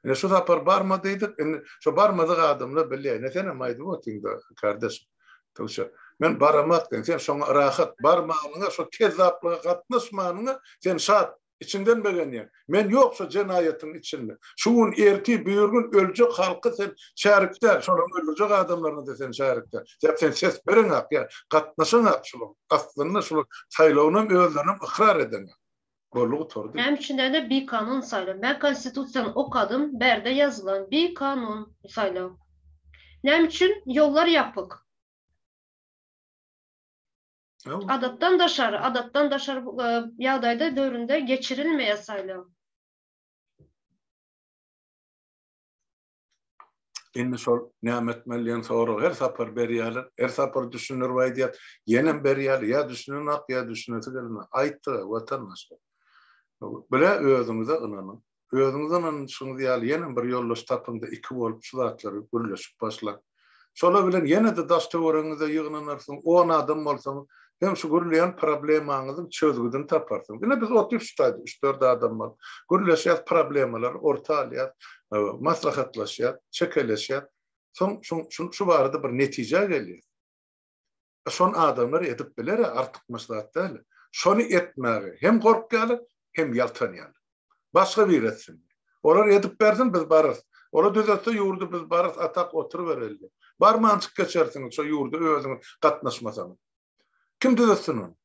Ene şu sapar barma diýdik. Ene şu barmadyk adamlar bilýär. Ne sen maýdy bu tiňde kardeş. Tawşa. Men baramak den, sen şoňa rahat barmagyňa, şo kezaplyga gatnaşmagyňa sen şat içinden begenýär. Men ýoksa jenaýatyň içinde. Şuň erki büýürgün öljek halky sen şärikler, şolar öljek adamlaryny da sen şärikler. Sen ses beriň ak, ýa gatnaşyň ak şular. Aslynda şular saýlawynam özlerinem ikrar eden. Bollugy tordy. Hem içinde de bir kanun saylaw. Ben konstitusiýany okadım, berde yazılan bir kanun saylaw. Nem için yollar yapık. Adattan daşarı ýagdaýda döwründe geçirilmeýe saylaw. Indi şol nämetmelliň soragy her sapar berýärler, her sapar düşünür waýdýat, ýenem berýär, ýa düşünün ak, ýa düşünesi gelme. Aýtdy watandaşlar. Bile özüňize ynanyň. Özüňize ynanyň şunu diýäl, ýene bir ýoldaş tapynda iki bolup şuzatlary gürleşip başlar. Şola bilen ýene de daş töwereňize ýygnanarsyň, 10 adam bolsaň, hem şu gürleýän problemaňyzy çözgüden taparsın. Ýene biz oturup 3-4 adam bar. Gürleşýär problemalar ortalýar, maslahatlaşýar, çekeleşýär. Şu barada bir netije gelýär. Şon adamlar edip biler artık maslahat däl. Şonu etmäge hem gorkýarlar, hem ýaltanýarlar. Başga bir etsin. Olar edip bersin biz barys. Olar düzeltse ýurdu biz barys atak oturup bereldi. Barmançyk geçersiňiz şo ýurdu özüňiz gatnaşmasaňyz. Kim düzeltsin onu?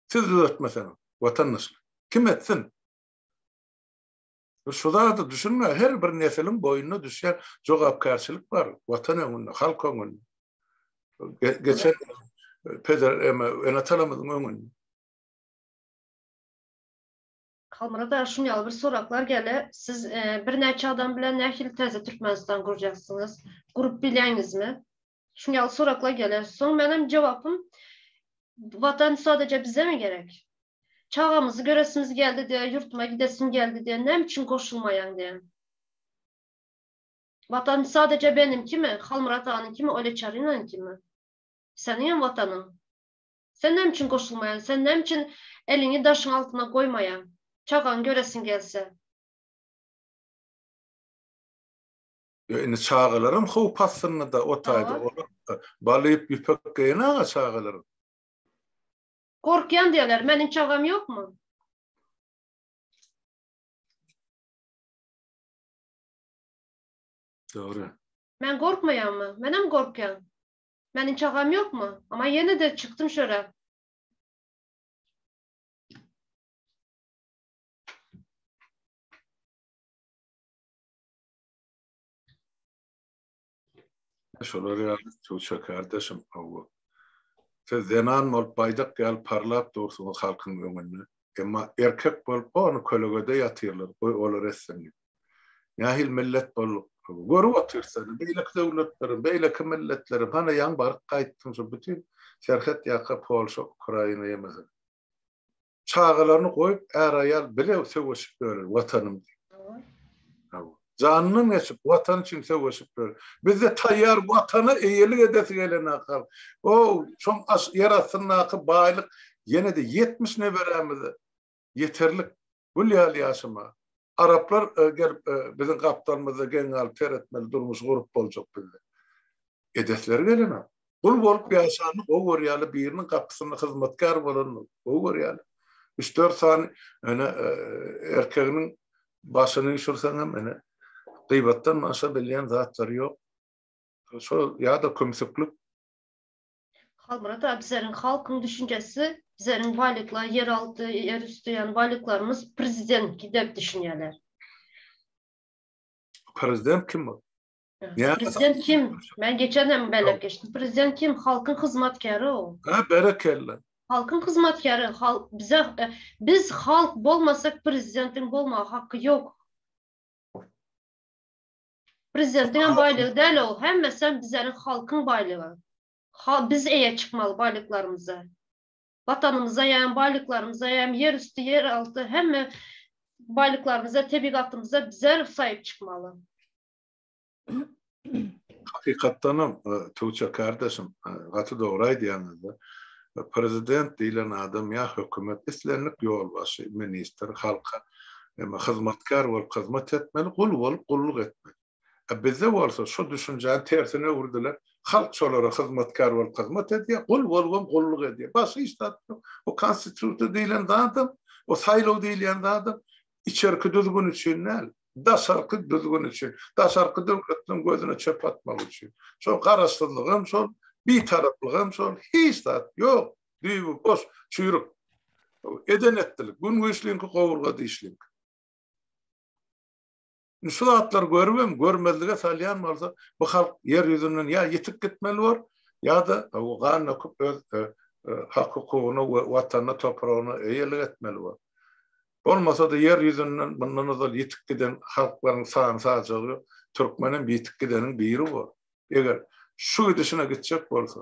Siz düzeltmeseňiz, watandaşlar. Kim etsin? Şuda da düşünme, her bir neslin boyuna düşýär jogapkarçylyk bar. Watan öňünde, halk öňünde. Geçen peder enatalymyzyň öňünde. Halmara şuňal bir soraklar gele. Siz bir näçe adam bilen nähili teze Türkmenistan guracaksınız. Grup bilýäňizmi? Şuňal soraklar gele. Soň benim jogapym vatan sadece bize mi gerek? Çağımızı göresimiz geldi diye, yurtuma gidesim geldi diye, ne için koşulmayan diye. Vatan sadece benimki mi? Halmurat Ağa'nınki mi? Öyle Çarı'nınki mi? Senin vatanın. Sen ne için koşulmayan? Sen ne için elini taşın altına koymayan? Çağan göresin gelse. Yani çağılarım hoop aslında da o tayda olur. Balayıp yüpökkeyine ağa çağılarım. Korkuyan diyorlar. Benim çağım yok mu? Doğru. Ben korkmayan mı? Benim korkuyan. Benim çağım yok mu? Ama yine de çıktım şöyle. Şolar ya Tuğçe kardeşim. Siz zenan ol baydak gel parlap dursun halkın öňünde. Emma erkek bolup onu kölgede ýatyrlar. Olar etsin. Ýahil millet bolup görüp otursan, beýlek döwletleri, beýlek milletleri bana ýan baryp gaýtdyň şu bütün Serhat ýaka Polşa, Ukraina ýemez. Çağalaryny goýup äraýal bile söwüşip görür watanım. Canını geçip vatan için söwüşip görür. Bizde taýýar watana eýelik edesi gelen akal. O şoň yer astyna baýlyk ýene de 70 neberemiz yeterlik bu ýaly ýaşama. Araplar gelip bizim kaptanımıza genel teretmeli durmuş grup boljak bildi. Edesleri gelen. Bul bolup ýaşanyp o görýäli biriniň kapysyna hyzmatkar bolan o görýäli. 3-4 sany erkeginiň başyny ýşürsäňem ene gıybattan maşa bilýän zatlar ýok. Şo ýa-da kömsüklik. Halmurat abi, bizlerin halkın düşüncesi, bizlerin baýlyklar, yeraltı, yerüstü ýan baýlyklarymız prezident gidip düşünýärler. Prezident kim o? Prezident kim? Ben geçenem belep geçtim. Prezident kim? Halkın hizmetkärı o. Ha, berekella. Halkın hizmetkärı. Biz halk bolmasak prezidentin bolma hakkı yok. Prezidentin baýlygy däl ol. Hemme sen bizlerin halkın baýlygy. Biz eýe çıkmaly baýlyklarymyza. Vatanymyza ýa baýlyklarymyza ýa yerüstü, yeraltı hemme baýlyklarymyza, tebigatymyza bizler saýyp çıkmaly. Hakikattanam Tuğçe kardeşim gaty dogry diýäňizde prezident diýilen adam ýa hökümet islenlik ýolbaşy, minister, halka hyzmatkar bolup hyzmat etmeli, kul bolup kulluk etmeli. Bizde bolsa şu düşünjäň tersine urdular. halk çolara hizmetkar bolup hizmet ediyor, kul bolgam kulluk ediyor. Başka istat yok. O konstitusiyon deyilen adam, o saylov deyilen adam içerki düzgün için ne? Daşarkı düzgün için, daşarkı devletin gözüne çöp atmak için. Son karasızlığım, son bir taraflığım, son hiç tat yok. Düğü, boş, çuyruk. Eden ettilik. Gün işliğinki kovurga dişliğinki. Şu atlar görmem, görmezliğe salyan varsa bu halk yeryüzünden ya yitip gitmeli var ya da o kanuna öz hak hukukunu, vatanına, toprağına eyelik etmeli var. Olmasa da yeryüzünden bundan da yitip giden halkların sağın çalıyor. Türkmenin bir yitip gidenin biri var. Eğer şu gidişine gidecek olsa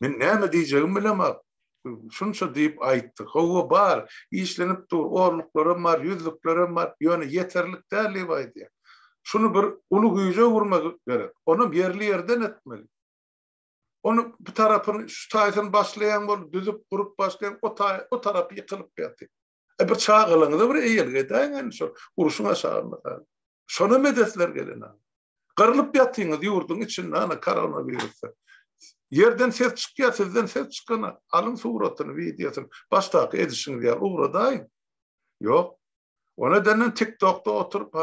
ben ne diyeceğimi bilemem. Şunça deyip ayttık. O var, işlenip dur, orluklarım var, yüzlüklerim var, yani yeterlik değerli baydı. Şunu bir ulu güyüce vurmak gerek. Onu yerli yerden etmeli. Onu bir tarafını, şu tarafını başlayan bol, düzüp kurup başlayan, o tarafı yıkılıp yatı. Bir çağ kılını da bir eğil geden, yani uruşun aşağıda. Şuna medetler gelin. Kırılıp yatığınız yurdun içinde, koronavirüsü. Yerden ses çıkıyor, sizden ses çıkana. Alın suratını, videosunu, baştaki edişini diye uğradayım. Yok. O nedenle TikTok'ta oturup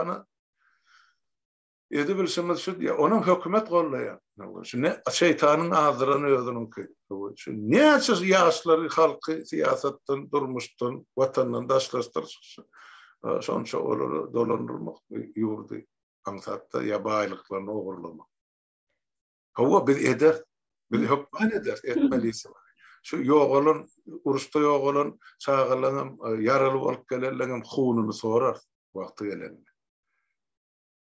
edebilirsiniz şu diye. Onun hükümet kollayan. Ne şeytanın ağzırını ödünün ki. Ne açız yaşları, halkı, siyasetten, durmuştun, vatandan daşlaştırsın. Sonuçta olur dolandırmak, yurdu, ansatta, yabaylıklarını uğurlamak. Hava bir eder. Bir hükman eder, etmeliyse. Şu yok olun, uruşta yok olun, çağırlanım, yaralı olup gelirlenim, hununu sorar, vakti gelene.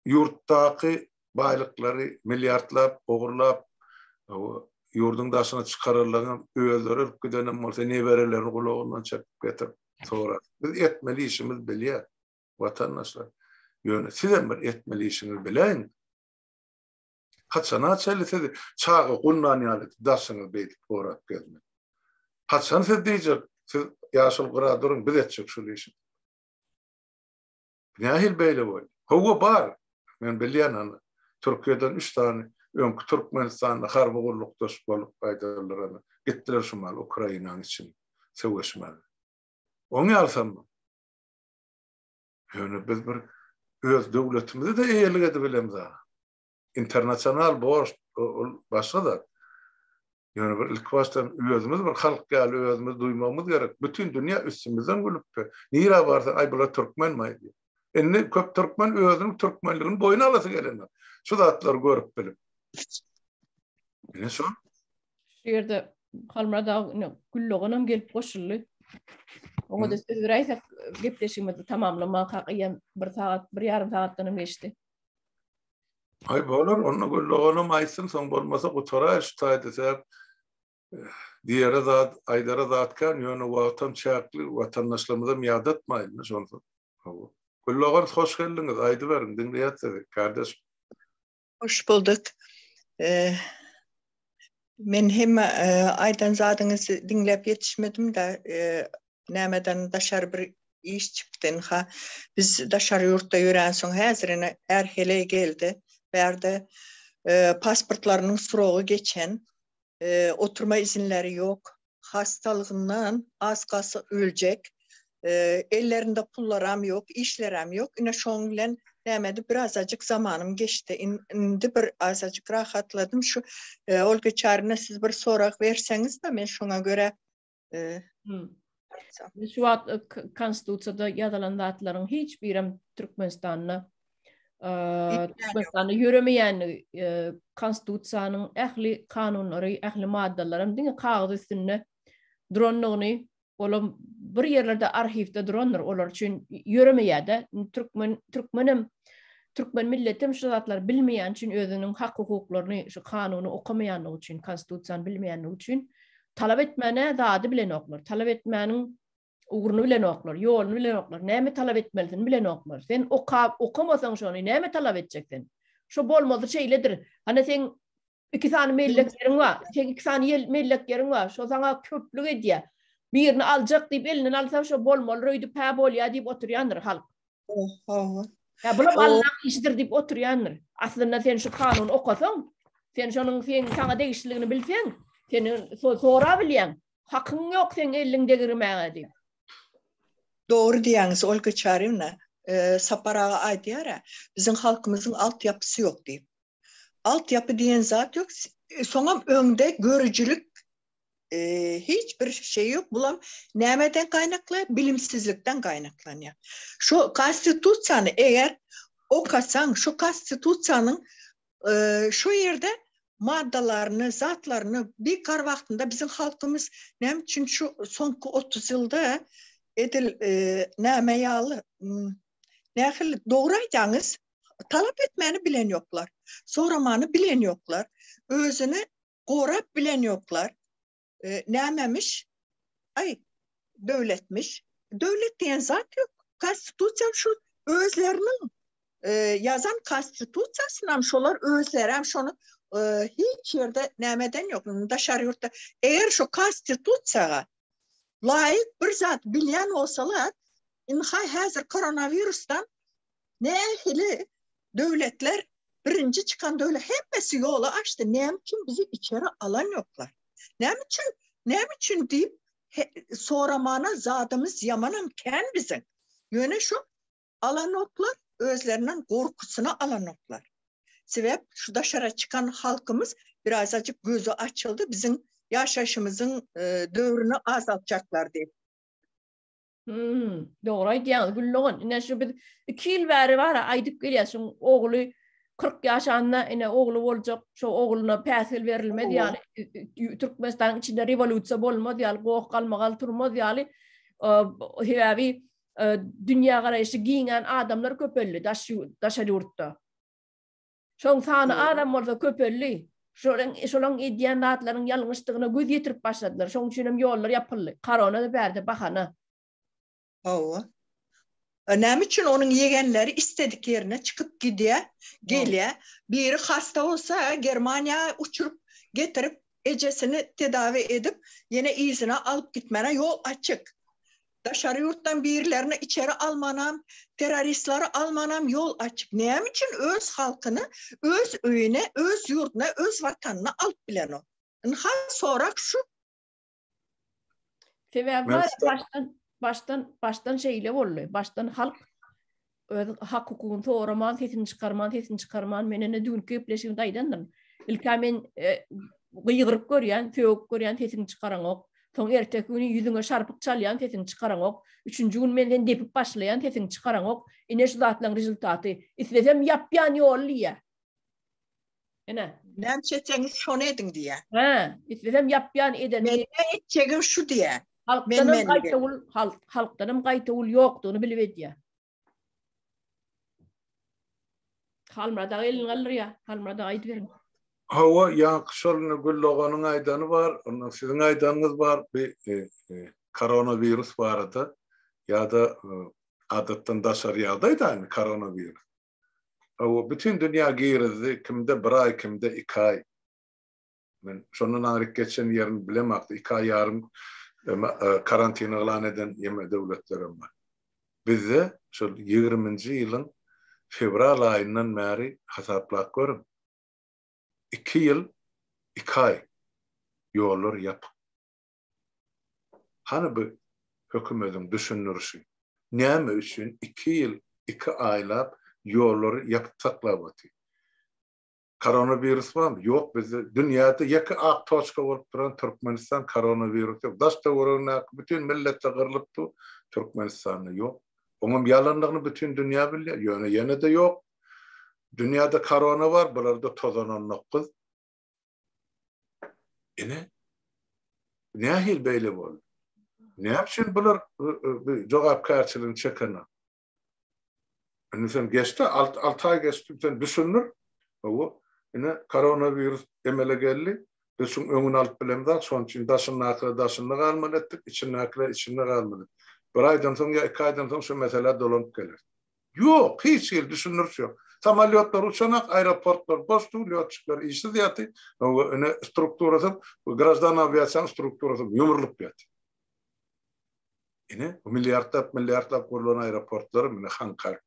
Yurttaki baylıkları milyardlap, uğurlap, yurdun daşına çıkarırlanım, öldürüp gidenim olsa, ne verirlerini kulağından çekip getirip sorar. Biz etmeli işimiz biliyor, vatandaşlar. Yani sizden bir etmeli işiniz bileyin. Haçana çelisi çağı kunnan yalit daşını beytip uğrak gelmek. Haçan siz diyecek, siz yaşıl kıra durun, biz edecek şu işi. Nahil beyle boy. Hova var. Ben biliyen Türkiye'den 3 tane önkü Türkmenistan'da harbi kulluktaş bolup aydarlarına gittiler şu mal Ukrayna'nın için sevişmeli. Onu alsam mı? Yani biz bir öz devletimizi de eyelik edebiliriz daha. İnternasyonal borç başka da. Yani bir ilk baştan özümüz bir halk geldi, özümüz duymamız gerek. Bütün dünya üstümüzden gülüp. Nira varsa ay bula Türkmen mi diyor. Enne köp Türkmen özünün Türkmenliğinin boyuna alası gelenler. Şu zatlar görüp bilip. Ne son? Şu yerde kalmada güllüğünüm gelip koşullu. Onu da söz vereyse gepleşimizi tamamlamak hakiyen bir yarım saattanım geçti. Ay bolar, onu güllüğünüm aysın son bolmasa kutura iştaydı sebep diğeri zat, aydara zatkan yönü vatam çaklı vatandaşlarımıza miad etmeyin. Güllüğün hoş geldiniz, aydı verin, dinleyat dedik kardeşim. Hoş bulduk. Men hem aydan zadınızı dinlep yetişmedim de nämeden daşar bir iş çıktın ha. Biz daşar yurtta yören son hazırına erhele geldi. Verdi pasportlarının suroğu geçen oturma izinleri yok. Hastalığından az kalsa ölecek. Ellerinde pullaram yok, işlerim yok. Yine şoň bilen nämedi birazcık zamanım geçti. Indi bir azıcık rahatladım. Şu Olga Çarına siz bir sorak verseniz de men şoňa göre Şu an konstitusiyada ýazylan zatlaryň hiç birim Türkmenistan'na yürümeyen konstitusiyanın ähli kanunları, ähli maddalaryň diňe kağıt üstünde duranlygyny olam bir yerlerde arhivde duranlar olar üçin yürümeýärde. Türkmen milletim şu zatlar bilmeýän üçin özüniň hak hukuklaryny, şu kanuny okamaýanlygy üçin, konstitusiýany bilmeýänligi üçin talap etmene zady bilen oklar. Talap etmäniň uğrunu bilen oklar, yolunu bilen oklar. Näme talap etmelisin bilen oklar. Sen okamasaň şonu näme talap edeceksin? Şu bolmazy şeýledir. Hani sen 2 tane melleklerin var. Sen 2 tane melleklerin var. Şu sana köplük edýär. Birini aljak diýip elinden alsa şu bolmaly röýdi pä bolýar diýip oturýandyr halk. Ya bular Allah işidir diýip oturýandyr. Aslında sen şu kanuny okasaň, Sen şonun sen sana değişikliğini bilsen, senin sonra bilyen. Hakkın yok sen elinde girmeye deyip. Doğru diýäňiz Olga Çarivna. Saparağa aýdýar, bizim halkymyzyň altyapysy yok diýip. Altyapy diýen zat yok. Soňam öňde görüjülük hiçbir şey yok. Bulam nämeden kaynaklı? Bilimsizlikten kaynaklanıyor. Şu konstitüsiýany eğer okasaň, şu konstitüsiýanyň şu yerde maddalaryny, zatlaryny bir kar wagtynda bizim halkymız näme üçin şu soňky 30 ýylda edil näme ýaly nähil dogry aýtýaňyz talap etmeni bilen yoklar. Soramany bilen yoklar. Özüni gorap bilen yoklar. Nämemiş? Ay, döwletmiş. Döwlet diýen zat yok. Konstitusiýa şu özlerinin yazan konstitusiýasynam şolar özleri hem şonu hiç yerde nämeden yok. Daşary ýurtda eğer şu konstitusiýaga laýyk bir zat bilýän bolsalar, inha häzir koronavirusdan nähili döwletler birinci çıkan döwlet hemmesi ýolu açdy. Näme üçin bizi içeri alan yoklar? Näme üçin diýip soramana zadymyz yamanam kän bizim. Ýöne şu alanoklar özlerinden korkusuna alanoklar. Sebep şu daşara çıkan halkımız birazcık gözü açıldı. Bizim yaşayışımızın dövrünü azaltacaklar diye. Doğru aýdýaňyz Güllüň. Ine şu bir 2 ýyl bäri bar aýdyp gelýär. Ogly 40 ýaşanda ine ogly boljak. Şu oglyna päsil berilmedi ýaly Türkmenistan içinde revolýusiýa bolmady ýaly gowuk galmagal turmady ýaly heýäbi dünya garaýşy giňen adamlar köpelli daşary ýurtda. Şoň sany adam bolsa köpelli. Şolaň edýän zatlaryň ýalňyşlygyna göz ýetirip başladylar. Şoň üçin hem ýollar ýapyldy. Korona da bärde bahana. Hawa. Näme üçin onun yegenleri istedik yerine çıkıp gelýär. Biri hasta olsa Germaniýa uçurup getirip ejesini tedavi edip yine izine alıp gitmene yol açık. Daşary ýurtdan birilerini içeri almanam, teröristleri almanam yol açık. Näme üçin öz halkyny, öz öýüne, öz ýurduna, öz watanyna alıp bilen o. Sorak şu. Baştan şeyle bolly. Baştan halk hak hukukyny soraman, sesini çıkarman, menene dünkü gepleşiginde aýdandyr. Ilka men gyýgyryp görýän, söýüp görýän sesini çıkaran ok. Soň erteki güni ýüzüňe şarpyk çalýan sesini çıkaran ok. Üçüncü gün menden depip başlayan sesini çıkaran ok. Ine şu zatlaryň rezultaty. Isledem ýapýan ýolly. Ene. Näme çeçeňiz şonu edin diye. Isledem ýapýan eden. Men etjegim şu diye. Halkdanım gaýtawul ýokdugyny bilip edýär. Halmrada elin galýar, halmrada aýdyp berin. Hawa ýakşylyny Güllüňiň aýdany bar, onuň siziň aýdanyňyz bar, bir koronavirus barady. Ýa-da adatdan daşary ýagdaýda koronavirus. Hawa bütün dünýä girizdi, kimde 1 ay, kimde 2 ay. Men şondan aňryk geçen ýerini bilemakdy, 2 ay ýarym karantina elan eden ýeme döwletlerim bar. Bizde şu 20-nji ýylyň fevral aýyndan bäri hasaplap görüm. 2 ýyl 2 ay ýollar ýapyk. Hani bu hökümetiň düşünürşi? Näme üçin 2 ýyl 2 aýlap ýollar ýapyp saklap otdy? Koronavirus barmy? Ýok, bizde dünýäde ýeke ak toçka bolup duran Türkmenistan koronavirus ýok. Daşda wurana bütün milletler gyrlypdy, Türkmenistanda ýok. Oňam ýalanlygyny bütün dünýä bilýär. Ýöne de ýok. Dünýäde korona bar, bularda tozananlyk. Ene nähil beýle boldy? Näme üçin bular jogapkarçylygyny çekene? Sen geçti, 6 ay geçti, sen düşünür. O ene koronavirus emele geldi. Biz şun öňüni alyp bilemden, şoň üçin daşyny galmaly etdik, içini galmaly. 1 aýdan soň ýa 2 aýdan soň şu mesele dolanyp gelir. Ýok, hiç ýer düşünürüş ýok. Samolyotlar uçanak, aeroportlar boş, ýolçyklar işsiz ýaty. Ene strukturasy, grazdan aviasiýa strukturasy ýumrulyp ýaty. Ene milyardlap kurulan aeroportlar mene hankar.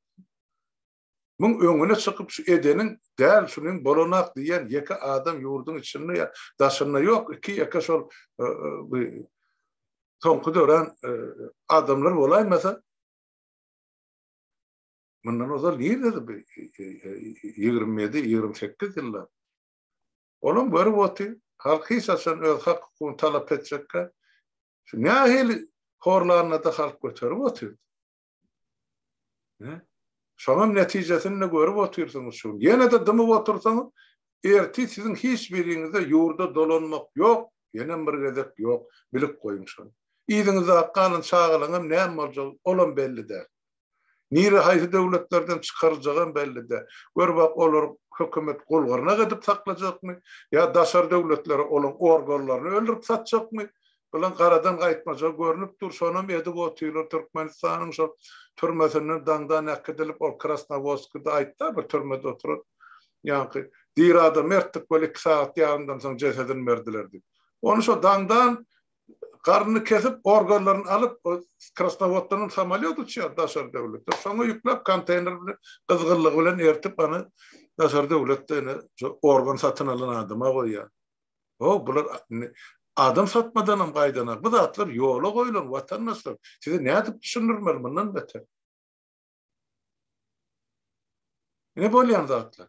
Mun öňüne çykyp şu edenin däl şunun bolanak diýen ýeke adam ýurdun içinde ya daşyna ýok, iki ýeke şol toňky dören adamlar bolaýmasa mundan ozal ýerde 27-28 ýyllar. Onun böyle vati halkı esasen öz hakkını talep edecekler. Şu nähili horlarına da halk götürüp oturuyor. Şonun neticesini görüp oturursunuz şu. Yine de dımıp otursanız erti sizin hiçbirinizde yurda dolanmak yok. Yine bir gezek yok. Bilip koyun şunu. İyidinize akkalın çağılınım neyem olacak olan belli der. Nire hayli devletlerden çıkaracağım belli de. Gör bak olur hükümet kollarına gidip saklayacak mı? Ya daşar devletleri olan organlarını öldürüp satacak mı? Ulan karadan kayıtmaca görünüp dur. Sonra mı edip otuyorlar Türkmenistan'ın şu türmesinden dandan ekledilip o Krasnovodsk'da ayıtta bir türmede oturur. Yani dirada mertlik böyle 2 saat yarından sonra cesedini verdilerdi. Onu şu dandan karnını kesip organlarını alıp Krasnovod'dan samolyot uçuyor daşar devletler. Sonra yüklep konteynerle kızgınlık bilen ertip bana daşar devletlerine organ satın alan adıma koyuyor. O bunlar adam satmadanım kaydanak. Bu zatlar yola koyulur vatandaşlar. Size ne edip düşünürler bundan beter. Ne bolyan zatlar?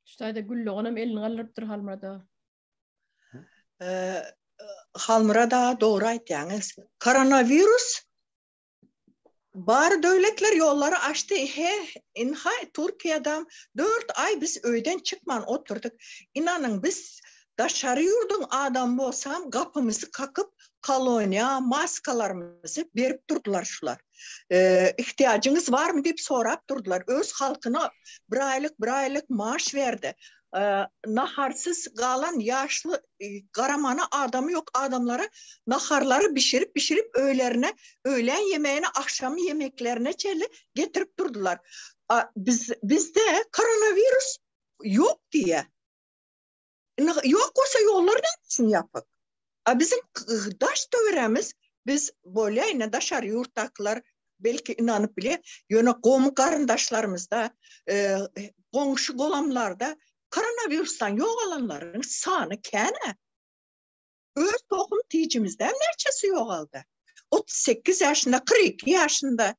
İşte de güllü onam elini kaldırıptır halmada. Halmıra da doğru aýtýaňyz. Koronavirus bar döwletler yolları açtı. İnha Türkiye'den 4 ay biz öyden çıkman oturduk. İnanın biz daşarı yurdun adam bolsam kapımızı kakıp koloniya maskalarımızı berip durdular şular. İhtiyacınız var mı deyip sorap durdular. Öz halkına bir aylık maaş verdi. Naharsız kalan yaşlı karamana adamı yok adamlara naharları pişirip öğlen yemeğine akşam yemeklerine getirip durdular. Bizde koronavirüs yok diye. Yok olsa yolları neresin yapıp? Bizim daş dövremiz biz böyle yine daşar yurttaklar belki inanıp bile yöne qomu karındaşlarımızda komşu golamlarda koronavirüsten yok olanların sanı kene. Öz tohum tiyicimizden nerçesi yok aldı. 38 yaşında, 42 yaşında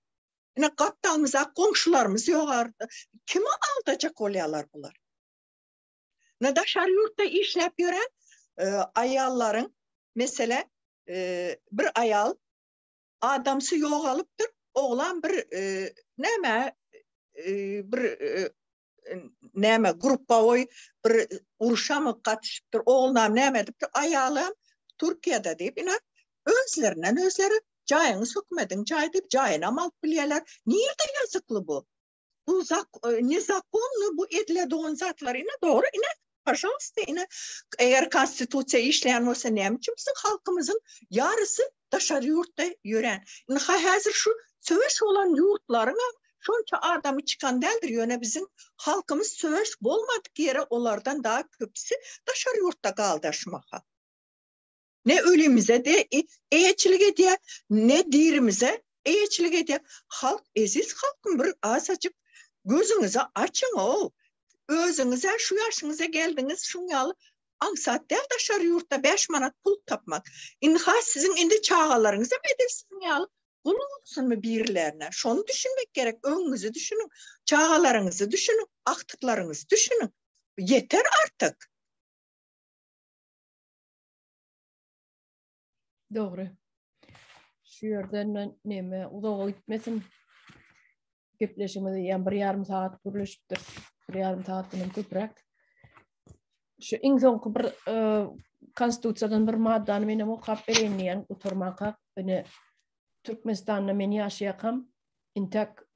yine kaptanımıza komşularımız yok aldı. Kime aldacak oluyorlar bunlar? Ne daşar yurtta işlep gören ayalların mesela bir ayal adamsı yok alıptır. Oğlan bir näme gruppa oy bir uruşa mı katışıptır. Oğlan näme edipdir. Ayalım Türkiye'de deyip ina özleri cayınız hükmedin cay deyip cayına mal bilyeler. Nerede yazıklı bu? Bu ne zakonlu bu edilediğin zatlar ina doğru ina pajolsta ina eğer konstitusiya işleyen olsa näme için bizim halkımızın yarısı daşarı yurtta yören. Hazır şu söveş olan yurtlarına şonça adamı çıkan deldir yöne bizim halkımız söveş bolmadık yere onlardan daha köpüsü daşarı yurtta kaldaşmaka. Ne ölümüze de eğetçilik ediyor, ne dirimize eğetçilik ediyor. Halk, eziz halkın bir azıcık gözünüze açın o. Özünüze şu yaşınıza geldiniz şunyalı ansat del daşarı yurtta 5 manat pul tapmak. İnha sizin indi çağalarınıza bedelsin yalı. Bunu olsun mu birilerine? Şunu düşünmek gerek. Önünüzü düşünün. Çağalarınızı düşünün. Aktıklarınızı düşünün. Yeter artık. Doğru. Şu yerden neme uzağa gitmesin. Gepleşimizde yani 1,5 saat görüşüpdür. 1,5 saatdan köprak. Şu en son bir konstitusiyadan bir maddany menem okap berenýän oturmaka ene Türkmenistan'da men yaşayakam intak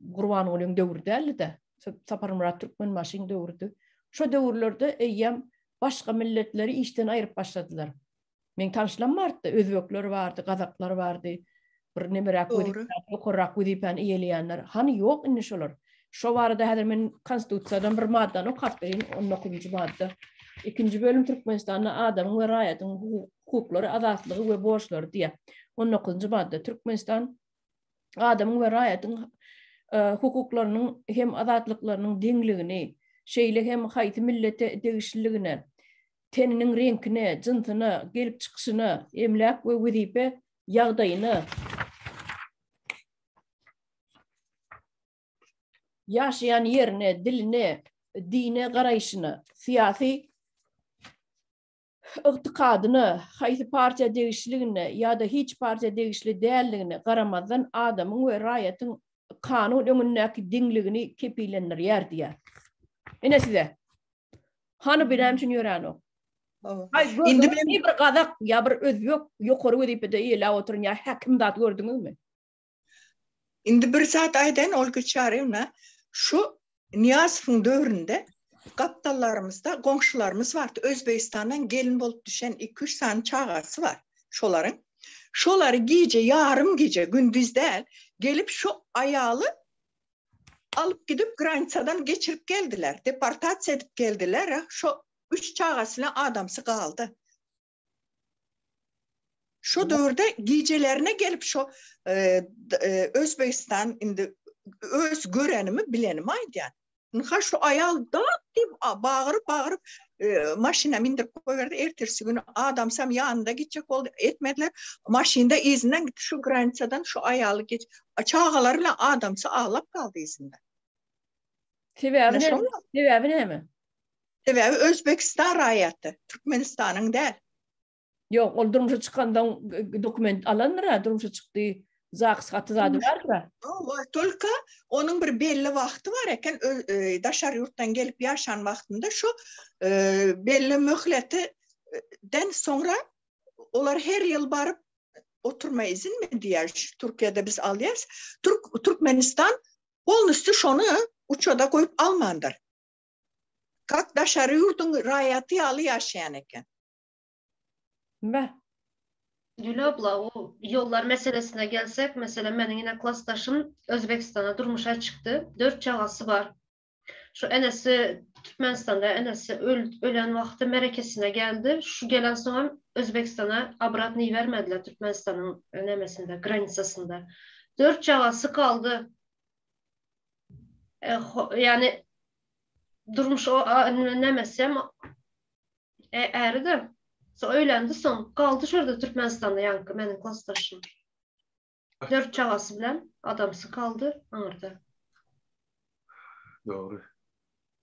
Gurban olan döwürde de Saparmurat Türkmen maşin döwürdü. Şu döwürlerde eýem başga milletleri işten aýryp başladylar. Men tanışlan bardy, özbekler bardy, gazaklar bardy. Bir nemerak we okurak we iýelýänler. Hani ýok indi şolar. Şo barada häzir men konstitusiýadan bir maddany okap berin, 19-njy madda. 2-nji bölüm Türkmenistan'da adamyň we raýatyň hukuklary, azatlygy we borçlary diýe. 19-njy madda Türkmenistan adamın ve raýatyň hukuklarının hem azatlıklarının deňligini, şeýle hem haýty millete degişligine, teniniň reňkine, jyntyna, gelip çykyşyna, emlak we wezipe ýagdaýyna, yaşayan yerine, diline, dine garaýşyna, siyasi ıgtykadyna, haýsy partiýa degişligine ýa-da hiç partiýa degişli dälligine garamazdan adamyň we raýatyň kanun öňündäki deňligini kepilendirýär diýär. Ene size. Hany bilen üçin ýöräno. Indi bir gazak ýa bir özbek ýokary wezipede ýela oturýan ýa hakim zat gördüňizmi? Indi bir zat aýdan ol geçärýär. Şu Niyazowyň döwründe kaptallarymızda goňşularymız bardy. Özbekistandan gelin bolup düşen 2-3 tane çağası var. Şolary gije, yarım gije, gündüz däl gelip şu ayalı alıp gidip granitsadan geçirip geldiler. Deportasiya edip geldiler. Şu 3 çağasına adamsı kaldı. Şu döwürde gijelerine gelip şu Özbekistan indi öz görenimi bilenimi aýdýar. Ha şu ayal dap dip bağırıp maşina mindirip koyverdi. Ertesi günü adamsam yanında gidecek oldu. Etmediler. Maşinda izinden gitti şu granitsadan şu ayalı geç. Çağalarıyla adamsa ağlap kaldı izinden. Sebebi ne mi? Sebebi Özbekistan raýaty. Türkmenistan'ın değil. Yok, ol durmuşa çıkandan dokument alanlara, durmuşa çıktı. Zaks hatızadı var. Tolka onun bir belli vakti var eken daşar yurttan gelip yaşan vaktinde şu belli mühletiden sonra olar her yıl barıp oturma izin mi diyer? Türkiye'de biz alıyız. Türkmenistan olnüstü şonu uçoda koyup almandır. Kak daşar yurtun raýaty alı yaşayan eken. Be. Gül abla, o yollar meselesine gelsek, mesela benim yine klastaşım Özbekistan'a durmuşa çıktı. 4 çağası var. Şu enesi Türkmenistan'da enesi ölen vakti merekesine geldi. Şu gelen sonra Özbekistan'a abratını vermediler Türkmenistan'ın önemesinde, granitsasında. 4 çağası kaldı. Yani durmuş o nemesem erdi. So öýlendi soň galdy şurada Türkmenistan'da yankı meniň klassdaşym. 4 çağası bilen adamsy kaldı aňarda. Doğru.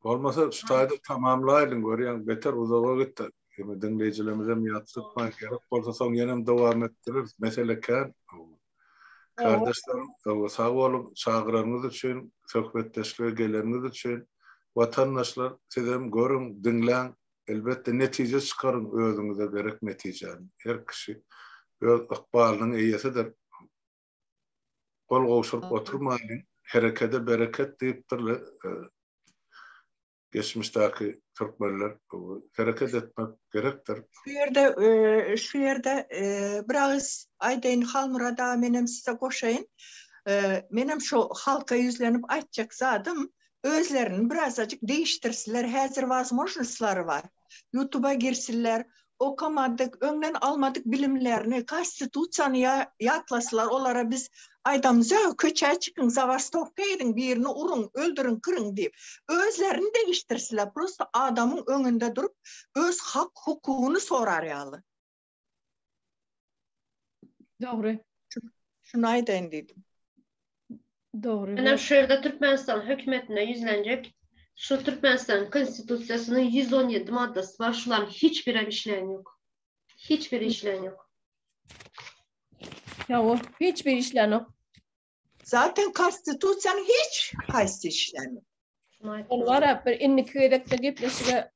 Olmasa şu taýda tamamlaýdyn görýän beter uzaga gitdi. Hem dinleýijilerimize ýatsypman gerek bolsa soň ýene dowam etdirir. Mesele kän. Kardeşlerim, sağ olun, çağıranınız için, söhbetleşmeye geleniniz için, vatandaşlar sizem görün, dinleň. Elbette netije çıkarın özünüze gerek netijeni. Her kişi öz ykbalynyň eýesidir. Gol gowşuryp oturmaýyn, herekede bereket diýipdirler. Geçmişdäki türkmenler hareket etmek gerekdir. Şu yerde biraz aýdyn Halmurada menem size goşaýyn. Menem şu halka yüzlenip aýtjak zadym özlerini birazcık değiştirsinler. Hazır возможностьлары var. YouTube'a girsinler. Okamadık, öňden almadık bilimlerini, konstitusiýany ýatlasylar. Olara biz aýdamyz, köçe çıkın, zabastovka edin, birini urun, öldürün, kırın deyip. Özlerini değiştirsinler. Prosto adamın öňünde durup, öz hak hukugyny sorarýaly. Doğru. Şunu aýdyn dedim. Doğru. Önem şu yerde Türkmenistan hükümetine yüzlenecek. Şu Türkmenistan konstitusiýasynyň 117 maddesi var. Şuların hiçbiri işleyen yok. Hiçbir işleyen yok. Ya o hiçbir işleyen yok. Zaten konstitusiýanyň hiç haýsy işlemi. Onlara bir innik edekde gepleşige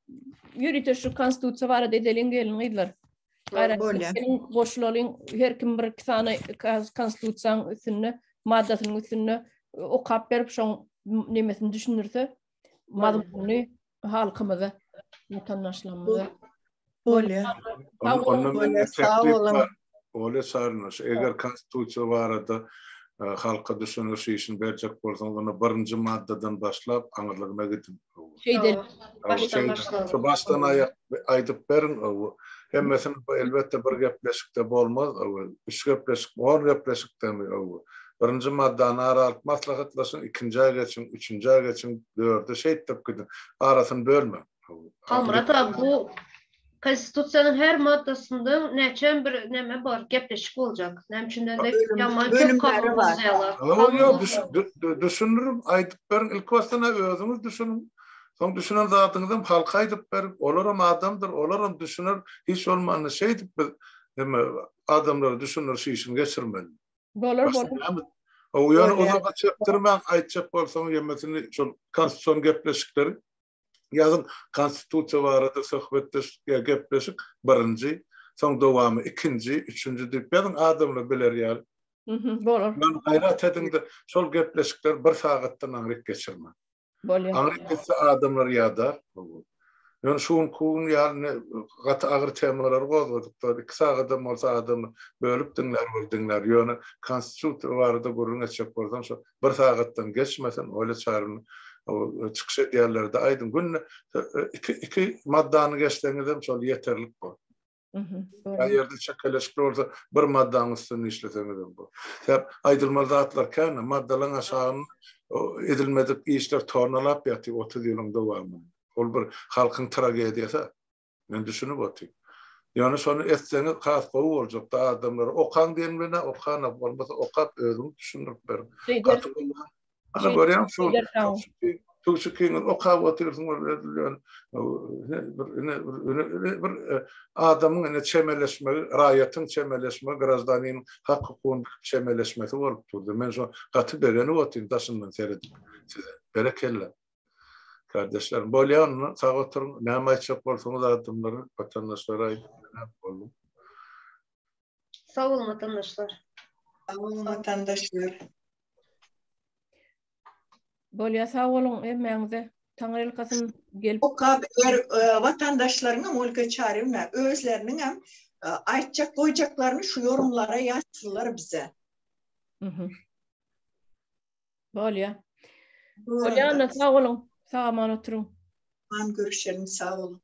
ýürüte şu konstitusiýa barada edelen gelin ýylar. Benim goşularyň her kim bir tane konstitusiýanyň üstünde maddasynyň üstünde okap berip şoň nemesini düşünürse mazmuny halkymyza vatandaşlarymyza Öyle sarınış. Eğer konstitusiýa barada halka düşünürse işin berjek bolsaň onu 1-nji maddadan başlap aňyrlygyna gidip. Baştan aýdyp berin. Hemmesini elbette bir gepleşikde bolmaz. 3 gepleşik, 10 gepleşikde birinci maddany aralyp maslahatlaşyň, ikinji ay geçiň, üçünji ay geçiň, dördü şeýtip gidin. Arasyny bölme. Murat abi, bu Konstitusiyanın her maddasında neçen bir neme var, gepleşik olacak. Nem üçünden de yaman köp kanun bozayalar. Düşünürüm, aytıp berin ilk baştana özünüz düşünün. Son düşünen zatınızdan halka aytıp berin, olaram adamdır, olaram düşünür, hiç olmanı şeydip adamları düşünür, şeyişini geçirmeli. Bolar. O yani o zaman çöptürmen aytacak bolsam yemesini konstitusyon gepleşikleri yazın konstitusiya barada söhbetleşik gepleşik birinci, son dowamy ikinci, üçüncü diýip berin adamlar biler ýaly. Bolar. Men gayrat edinde şol gepleşikler bir sagatdan aňryk geçirme. Aňryk geçse adamlar ýadar. Yani şuun kuun yani gata ağır temalar gozgadyk. 2 sagatdan bolsa adam bölüp dinler. Yani konstitusiya barada gurrun etjek bolsam şo bir sagatdan geçmesen öyle çağırın. O çıkış edýärlerde aydın günne iki maddany geçdiňizde şol yeterlik bu. Ýerde çekeleşik bolsa bir maddany üstüne işleseňiz bu. Sebäp aýdylmaly zatlar käne maddalaryň aşagyny edilmedik işler tornalap ýatyp 30 ýylyň dowamy. Ol bir halkyň tragediýasy. Men düşünüp otyrym. Yani şonu etseňiz has gowy boljak da adamlar okan diýenmene okana bolmasa okap özüň düşünüp berin. Ana görýän şu Türkçe okap otursun bir adamın çemeleşme, raýatyň çemeleşme, grazdanyň hak hukukyny çemeleşmesi bolup durdy. Men şu gaty bereni otyrym daşyndan seredip size. Berekelle. Kardeşlerim, bolýan sağ oturun, näme aýtjak bolsaňyz adamlary, vatandaşlara aýdyp boldum. Sağ olun vatandaşlar. Sağ olun vatandaşlar. Bolýa sağ bolun, emmeňize taňryl kasyn gelip Okap vatandaşlaryň molga çarymna özleriniň hem aýtjak goýjaklaryny şu yorumlara ýazsynlar bize. Bolýa. Bolýa, sağ bolun. Sağ aman oturun. Görüşelim, sağ olun.